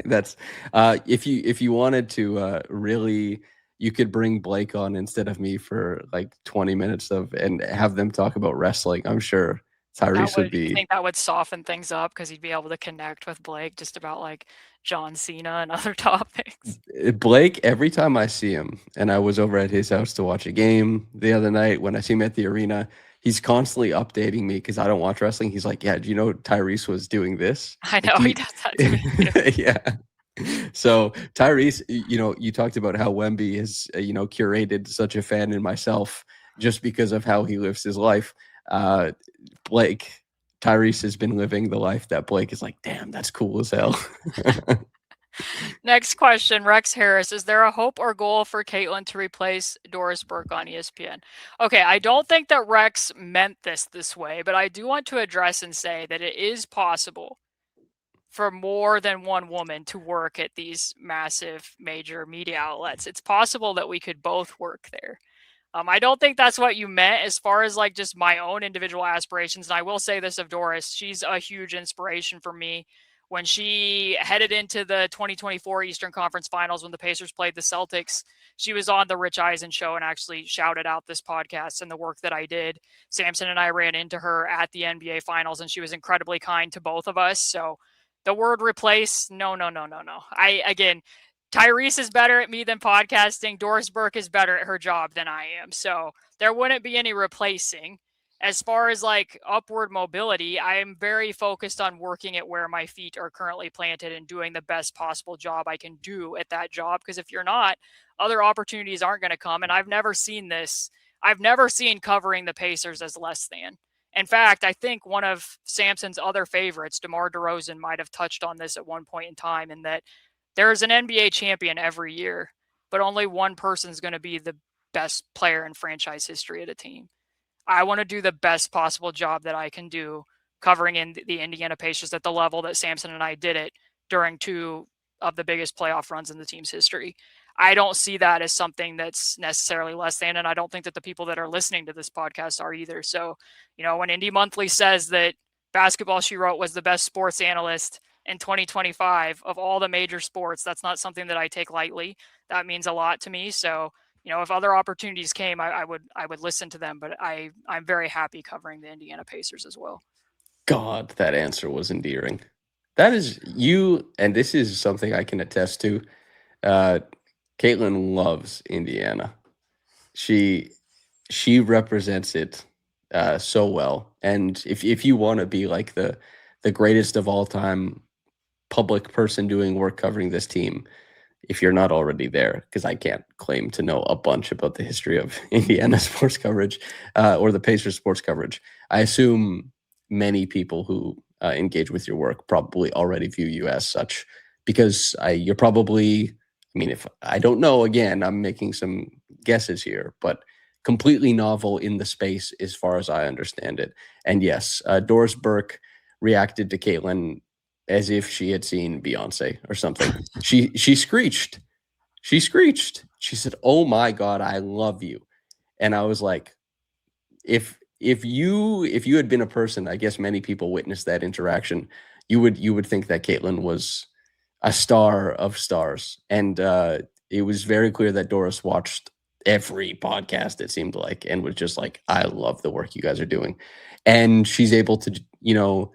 That's if you wanted to really, you could bring Blake on instead of me for like 20 minutes and have them talk about wrestling. I'm sure Tyrese would be. I think that would soften things up because he'd be able to connect with Blake just about like John Cena and other topics. Blake, every time I see him, and I was over at his house to watch a game the other night, when I see him at the arena, he's constantly updating me because I don't watch wrestling. He's like, yeah, do you know Tyrese was doing this? I know, he does that to me too. Yeah. So Tyrese, you talked about how Wemby has, curated such a fan in myself just because of how he lives his life. Uh, Blake, Tyrese has been living the life that Blake is like, damn, that's cool as hell. Next question, Rex Harris. Is there a hope or goal for Caitlin to replace Doris Burke on ESPN? Okay, I don't think that Rex meant this way, but I do want to address and say that it is possible for more than one woman to work at these massive major media outlets. It's possible that we could both work there. I don't think that's what you meant as far as like just my own individual aspirations. And I will say this of Doris, she's a huge inspiration for me. When she headed into the 2024 Eastern Conference Finals when the Pacers played the Celtics, she was on the Rich Eisen show and actually shouted out this podcast and the work that I did. Samson and I ran into her at the NBA Finals, and she was incredibly kind to both of us. So the word replace, no. Again, Tyrese is better at me than podcasting. Doris Burke is better at her job than I am. So there wouldn't be any replacing. As far as like upward mobility, I am very focused on working at where my feet are currently planted and doing the best possible job I can do at that job. Because if you're not, other opportunities aren't going to come. And I've never seen this. I've never seen covering the Pacers as less than. In fact, I think one of Samson's other favorites, DeMar DeRozan, might have touched on this at one point in time, in that there's an NBA champion every year, but only one person's going to be the best player in franchise history at a team. I want to do the best possible job that I can do covering in the Indiana Pacers at the level that Samson and I did it during two of the biggest playoff runs in the team's history. I don't see that as something that's necessarily less than, and I don't think that the people that are listening to this podcast are either. So, when Indy Monthly says that Basketball She Wrote was the best sports analyst in 2025 of all the major sports, that's not something that I take lightly. That means a lot to me. So, if other opportunities came, I would listen to them. But I'm very happy covering the Indiana Pacers as well. God, that answer was endearing. That is you, and this is something I can attest to. Caitlin loves Indiana. She represents it so well. And if you want to be like the greatest of all time public person doing work covering this team, if you're not already there, because I can't claim to know a bunch about the history of Indiana sports coverage or the Pacers sports coverage, I assume many people who engage with your work probably already view you as such, because you're probably, if I don't know, again, I'm making some guesses here, but completely novel in the space as far as I understand it. And yes, Doris Burke reacted to Caitlin as if she had seen Beyonce or something. She screeched. She screeched. She said, "Oh my God, I love you." And I was like, if you had been a person, I guess many people witnessed that interaction, you would think that Caitlin was a star of stars. And it was very clear that Doris watched every podcast, it seemed like, and was just like, I love the work you guys are doing. And she's able to,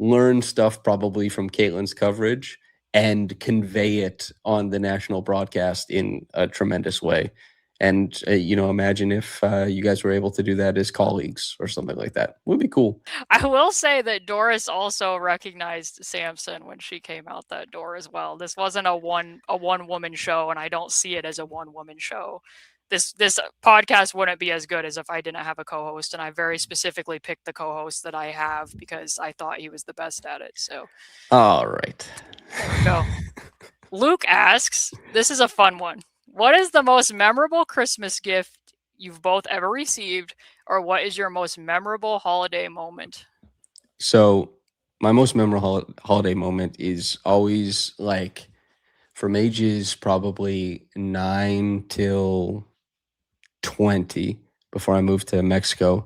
learn stuff probably from Caitlin's coverage and convey it on the national broadcast in a tremendous way. And, imagine if you guys were able to do that as colleagues or something like that. It would be cool. I will say that Doris also recognized Samson when she came out that door as well. This wasn't a one woman show, and I don't see it as a one woman show. This podcast wouldn't be as good as if I didn't have a co-host, and I very specifically picked the co-host that I have because I thought he was the best at it. So, all right, there we go. Luke asks, this is a fun one. What is the most memorable Christmas gift you've both ever received, or what is your most memorable holiday moment? So my most memorable holiday moment is always like from ages probably 9 till 20 before I moved to Mexico.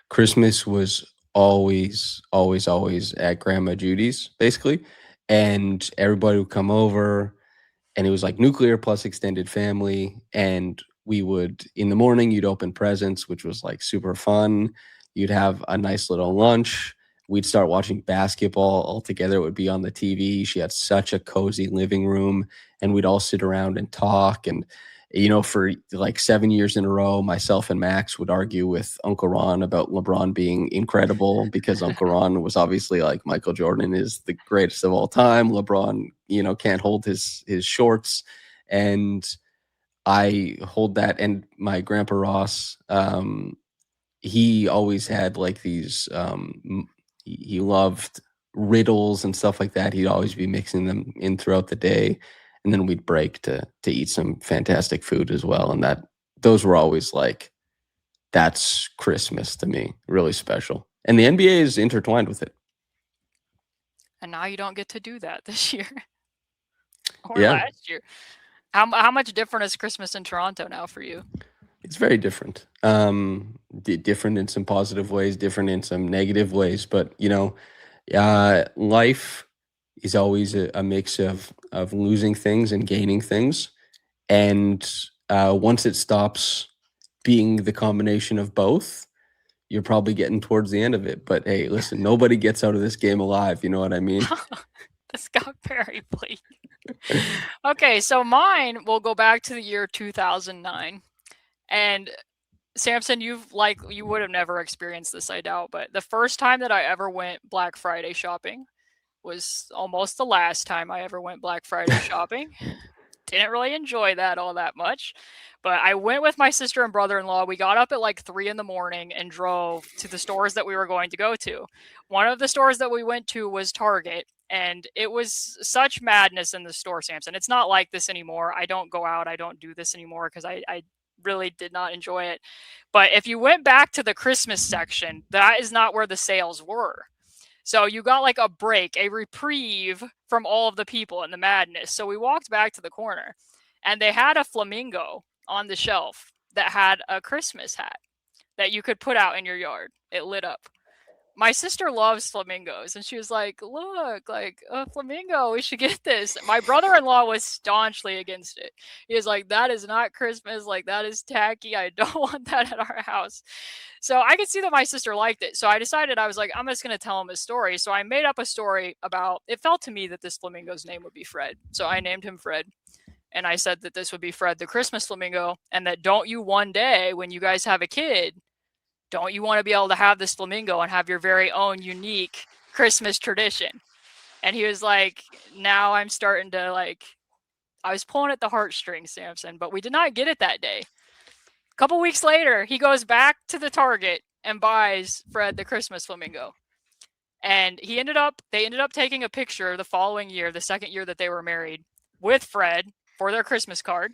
Christmas was always at Grandma Judy's, basically. And everybody would come over, and it was like nuclear plus extended family. And we would, in the morning, you'd open presents, which was like super fun. You'd have a nice little lunch. We'd start watching basketball all together. It would be on the TV. She had such a cozy living room, and we'd all sit around and talk. And For like 7 years in a row, myself and Max would argue with Uncle Ron about LeBron being incredible because Uncle Ron was obviously like Michael Jordan is the greatest of all time. LeBron, can't hold his shorts. And I hold that. And my grandpa Ross, he always had like these, he loved riddles and stuff like that. He'd always be mixing them in throughout the day. And then we'd break to eat some fantastic food as well. And those were always like, that's Christmas to me, really special. And the NBA is intertwined with it. And now you don't get to do that this year or Yeah, last year. How much different is Christmas in Toronto now for you? it's very different. Different in some positive ways, different in some negative ways. But life is always a mix of losing things and gaining things. And once it stops being the combination of both, you're probably getting towards the end of it. But hey, listen, nobody gets out of this game alive. You know what I mean? This got very bleak. Okay, so mine will go back to the year 2009. And Samson, you would have never experienced this, I doubt, but the first time that I ever went Black Friday shopping was almost the last time I ever went Black Friday shopping. Didn't really enjoy that all that much, but I went with my sister and brother-in-law. We got up at like 3 in the morning and drove to the stores that we were going to go to. One of the stores that we went to was Target, and it was such madness in the store, Samson. It's not like this anymore. I don't go out. I don't do this anymore because I really did not enjoy it. But if you went back to the Christmas section, that is not where the sales were. So you got like a break, a reprieve from all of the people and the madness. So we walked back to the corner and they had a flamingo on the shelf that had a Christmas hat that you could put out in your yard. It lit up. My sister loves flamingos and she was like, look, like a flamingo, we should get this. My brother-in-law was staunchly against it. He was like, that is not Christmas, like that is tacky, I don't want that at our house. So I could see that my sister liked it. So I decided, I was like, I'm just going to tell him a story. So I made up a story about, it felt to me that this flamingo's name would be Fred. So I named him Fred. And I said that this would be Fred the Christmas flamingo. And that don't you one day, when you guys have a kid, don't you want to be able to have this flamingo and have your very own unique Christmas tradition? And he was like, now I'm starting to like, I was pulling at the heartstrings, Samson, but we did not get it that day. A couple weeks later, he goes back to the Target and buys Fred the Christmas flamingo. And they ended up taking a picture the following year, the second year that they were married, with Fred for their Christmas card.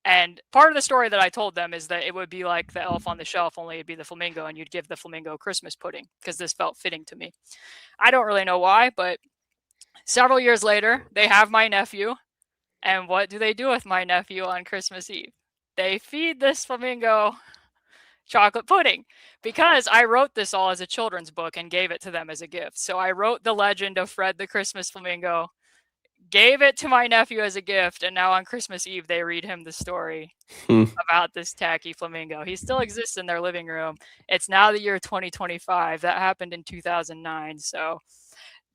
And part of the story that I told them is that it would be like the elf on the shelf, only it'd be the flamingo, and you'd give the flamingo Christmas pudding because this felt fitting to me. I don't really know why, but several years later, they have my nephew. And what do they do with my nephew on Christmas Eve? They feed this flamingo chocolate pudding because I wrote this all as a children's book and gave it to them as a gift. So I wrote the legend of Fred the Christmas flamingo, gave it to my nephew as a gift, and now on Christmas Eve they read him the story about this tacky flamingo. He still exists in their living room. It's now the year 2025. That happened in 2009. So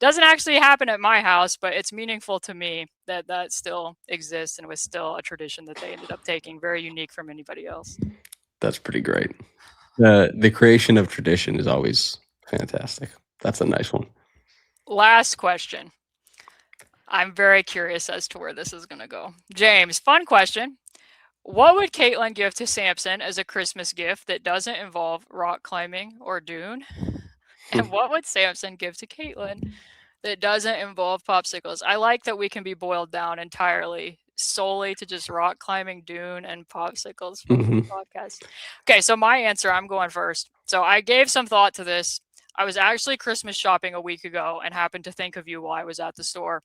doesn't actually happen at my house, but it's meaningful to me that that still exists and was still a tradition that they ended up taking, very unique from anybody else. That's pretty great. The creation of tradition is always fantastic. That's a nice one. Last question. I'm very curious as to where this is going to go. James, fun question. What would Caitlin give to Samson as a Christmas gift that doesn't involve rock climbing or dune? And what would Samson give to Caitlin that doesn't involve popsicles? I like that we can be boiled down entirely solely to just rock climbing, dune, and popsicles for the podcast. Okay, so my answer, I'm going first. So I gave some thought to this. I was actually Christmas shopping a week ago and happened to think of you while I was at the store.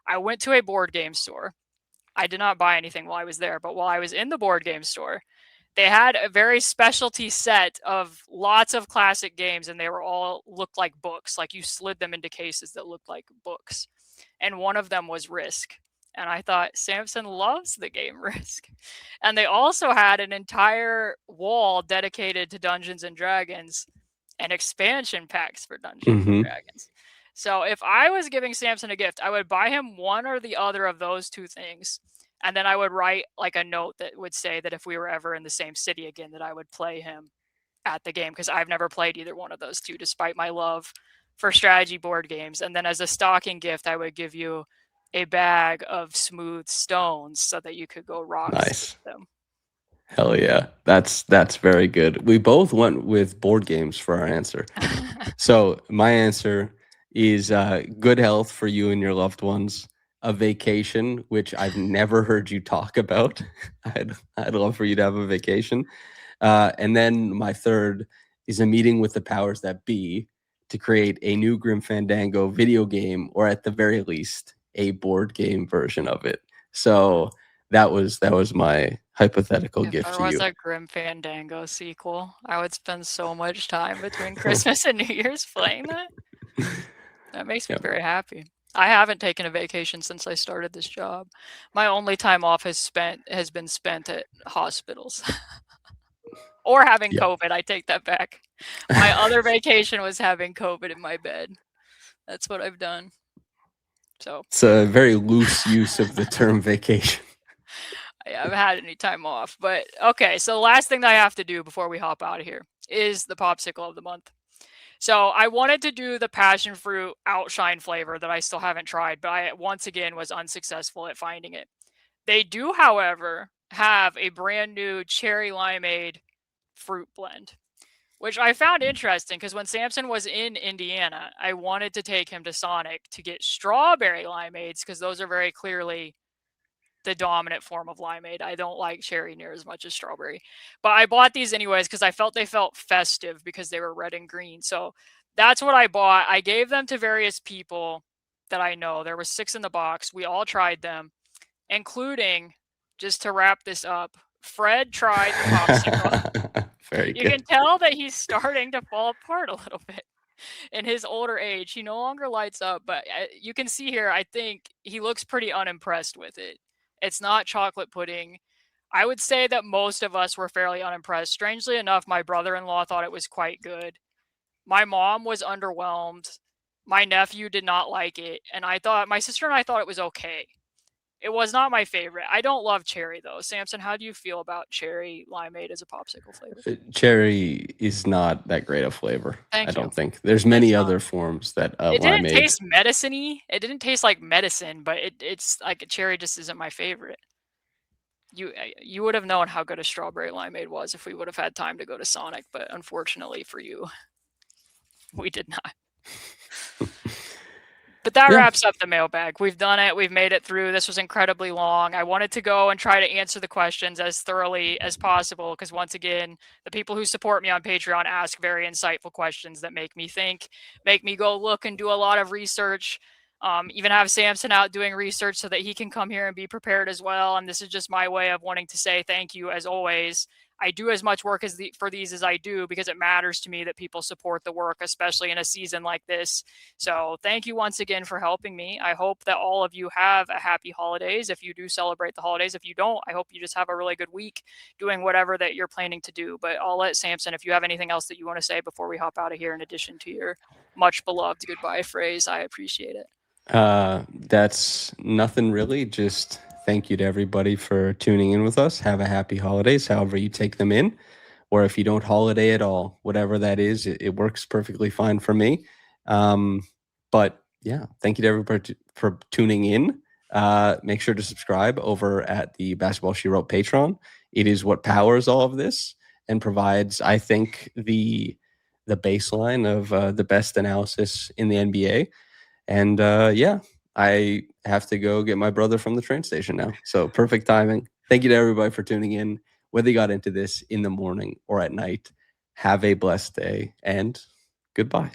I went to a board game store. I did not buy anything while I was there, but while I was in the board game store, they had a very specialty set of lots of classic games, and they were all looked like books. Like you slid them into cases that looked like books. And one of them was Risk. And I thought, Samson loves the game Risk. And they also had an entire wall dedicated to Dungeons and Dragons and expansion packs for Dungeons and Dragons. So if I was giving Samson a gift, I would buy him one or the other of those two things And then I would write like a note that would say that if we were ever in the same city again, that I would play him at the game, because I've never played either one of those two, despite my love for strategy board games. And then as a stocking gift, I would give you a bag of smooth stones so that you could go rocks Nice. them. Hell yeah. That's very good. We both went with board games for our answer. So my answer is good health for you and your loved ones, a vacation, which I've never heard you talk about. I'd love for you to have a vacation. And then my third is a meeting with the powers that be to create a new Grim Fandango video game, or at the very least, a board game version of it. So that was my hypothetical If gift there to was you. a Grim Fandango sequel, I would spend so much time between Christmas and New Year's playing that. That makes me Yep. very happy. I haven't taken a vacation since I started this job. My only time off has been spent at hospitals or having Yeah. COVID. I take that back. My other vacation was having COVID in my bed. That's what I've done. So It's a very loose use of the term vacation. I haven't had any time off. But okay, so the last thing that I have to do before we hop out of here is the popsicle of the month. So I wanted to do the passion fruit outshine flavor that I still haven't tried, but I once again was unsuccessful at finding it. They do, however, have a brand new cherry limeade fruit blend, which I found interesting because when Samson was in Indiana, I wanted to take him to Sonic to get strawberry limeades because those are very clearly the dominant form of limeade. I don't like cherry near as much as strawberry, but I bought these anyways because I felt they felt festive because they were red and green. So that's what I bought. I gave them to various people that I know. There was 6 in the box. We all tried them, including, just to wrap this up, Fred tried the popsicle. Very You can good. tell that he's starting to fall apart a little bit in his older age. He no longer lights up, but you can see here, I think he looks pretty unimpressed with it. It's not chocolate pudding. I would say that most of us were fairly unimpressed. Strangely enough, my brother-in-law thought it was quite good. My mom was underwhelmed. My nephew did not like it, and my sister and I thought it was okay. It was not my favorite. I don't love cherry though. Samson, how do you feel about cherry limeade as a popsicle flavor? Cherry is not that great a flavor, I Thank you. don't think. There's It's many not. other forms that It didn't limeade. taste medicine-y. It didn't taste like medicine, but it's like a cherry just isn't my favorite. You would have known how good a strawberry limeade was if we would have had time to go to Sonic, but unfortunately for you, we did not. But that Yeah. wraps up the mailbag. We've done it. We've made it through. This was incredibly long. I wanted to go and try to answer the questions as thoroughly as possible because, once again, the people who support me on Patreon ask very insightful questions that make me think, make me go look and do a lot of research. Even have Samson out doing research so that he can come here and be prepared as well. And this is just my way of wanting to say thank you as always. I do as much work for these as I do because it matters to me that people support the work, especially in a season like this. So thank you once again for helping me. I hope that all of you have a happy holidays if you do celebrate the holidays. If you don't, I hope you just have a really good week doing whatever that you're planning to do. But I'll let Samson, if you have anything else that you want to say before we hop out of here, in addition to your much beloved goodbye phrase, I appreciate it. That's nothing really. Just thank you to everybody for tuning in with us. Have a happy holidays, however you take them in. Or if you don't holiday at all, whatever that is, it works perfectly fine for me. But yeah, thank you to everybody for tuning in. Make sure to subscribe over at the Basketball She Wrote Patreon. It is what powers all of this and provides, I think, the baseline of the best analysis in the NBA. And yeah, I have to go get my brother from the train station now. So perfect timing. Thank you to everybody for tuning in, whether you got into this in the morning or at night. Have a blessed day and goodbye.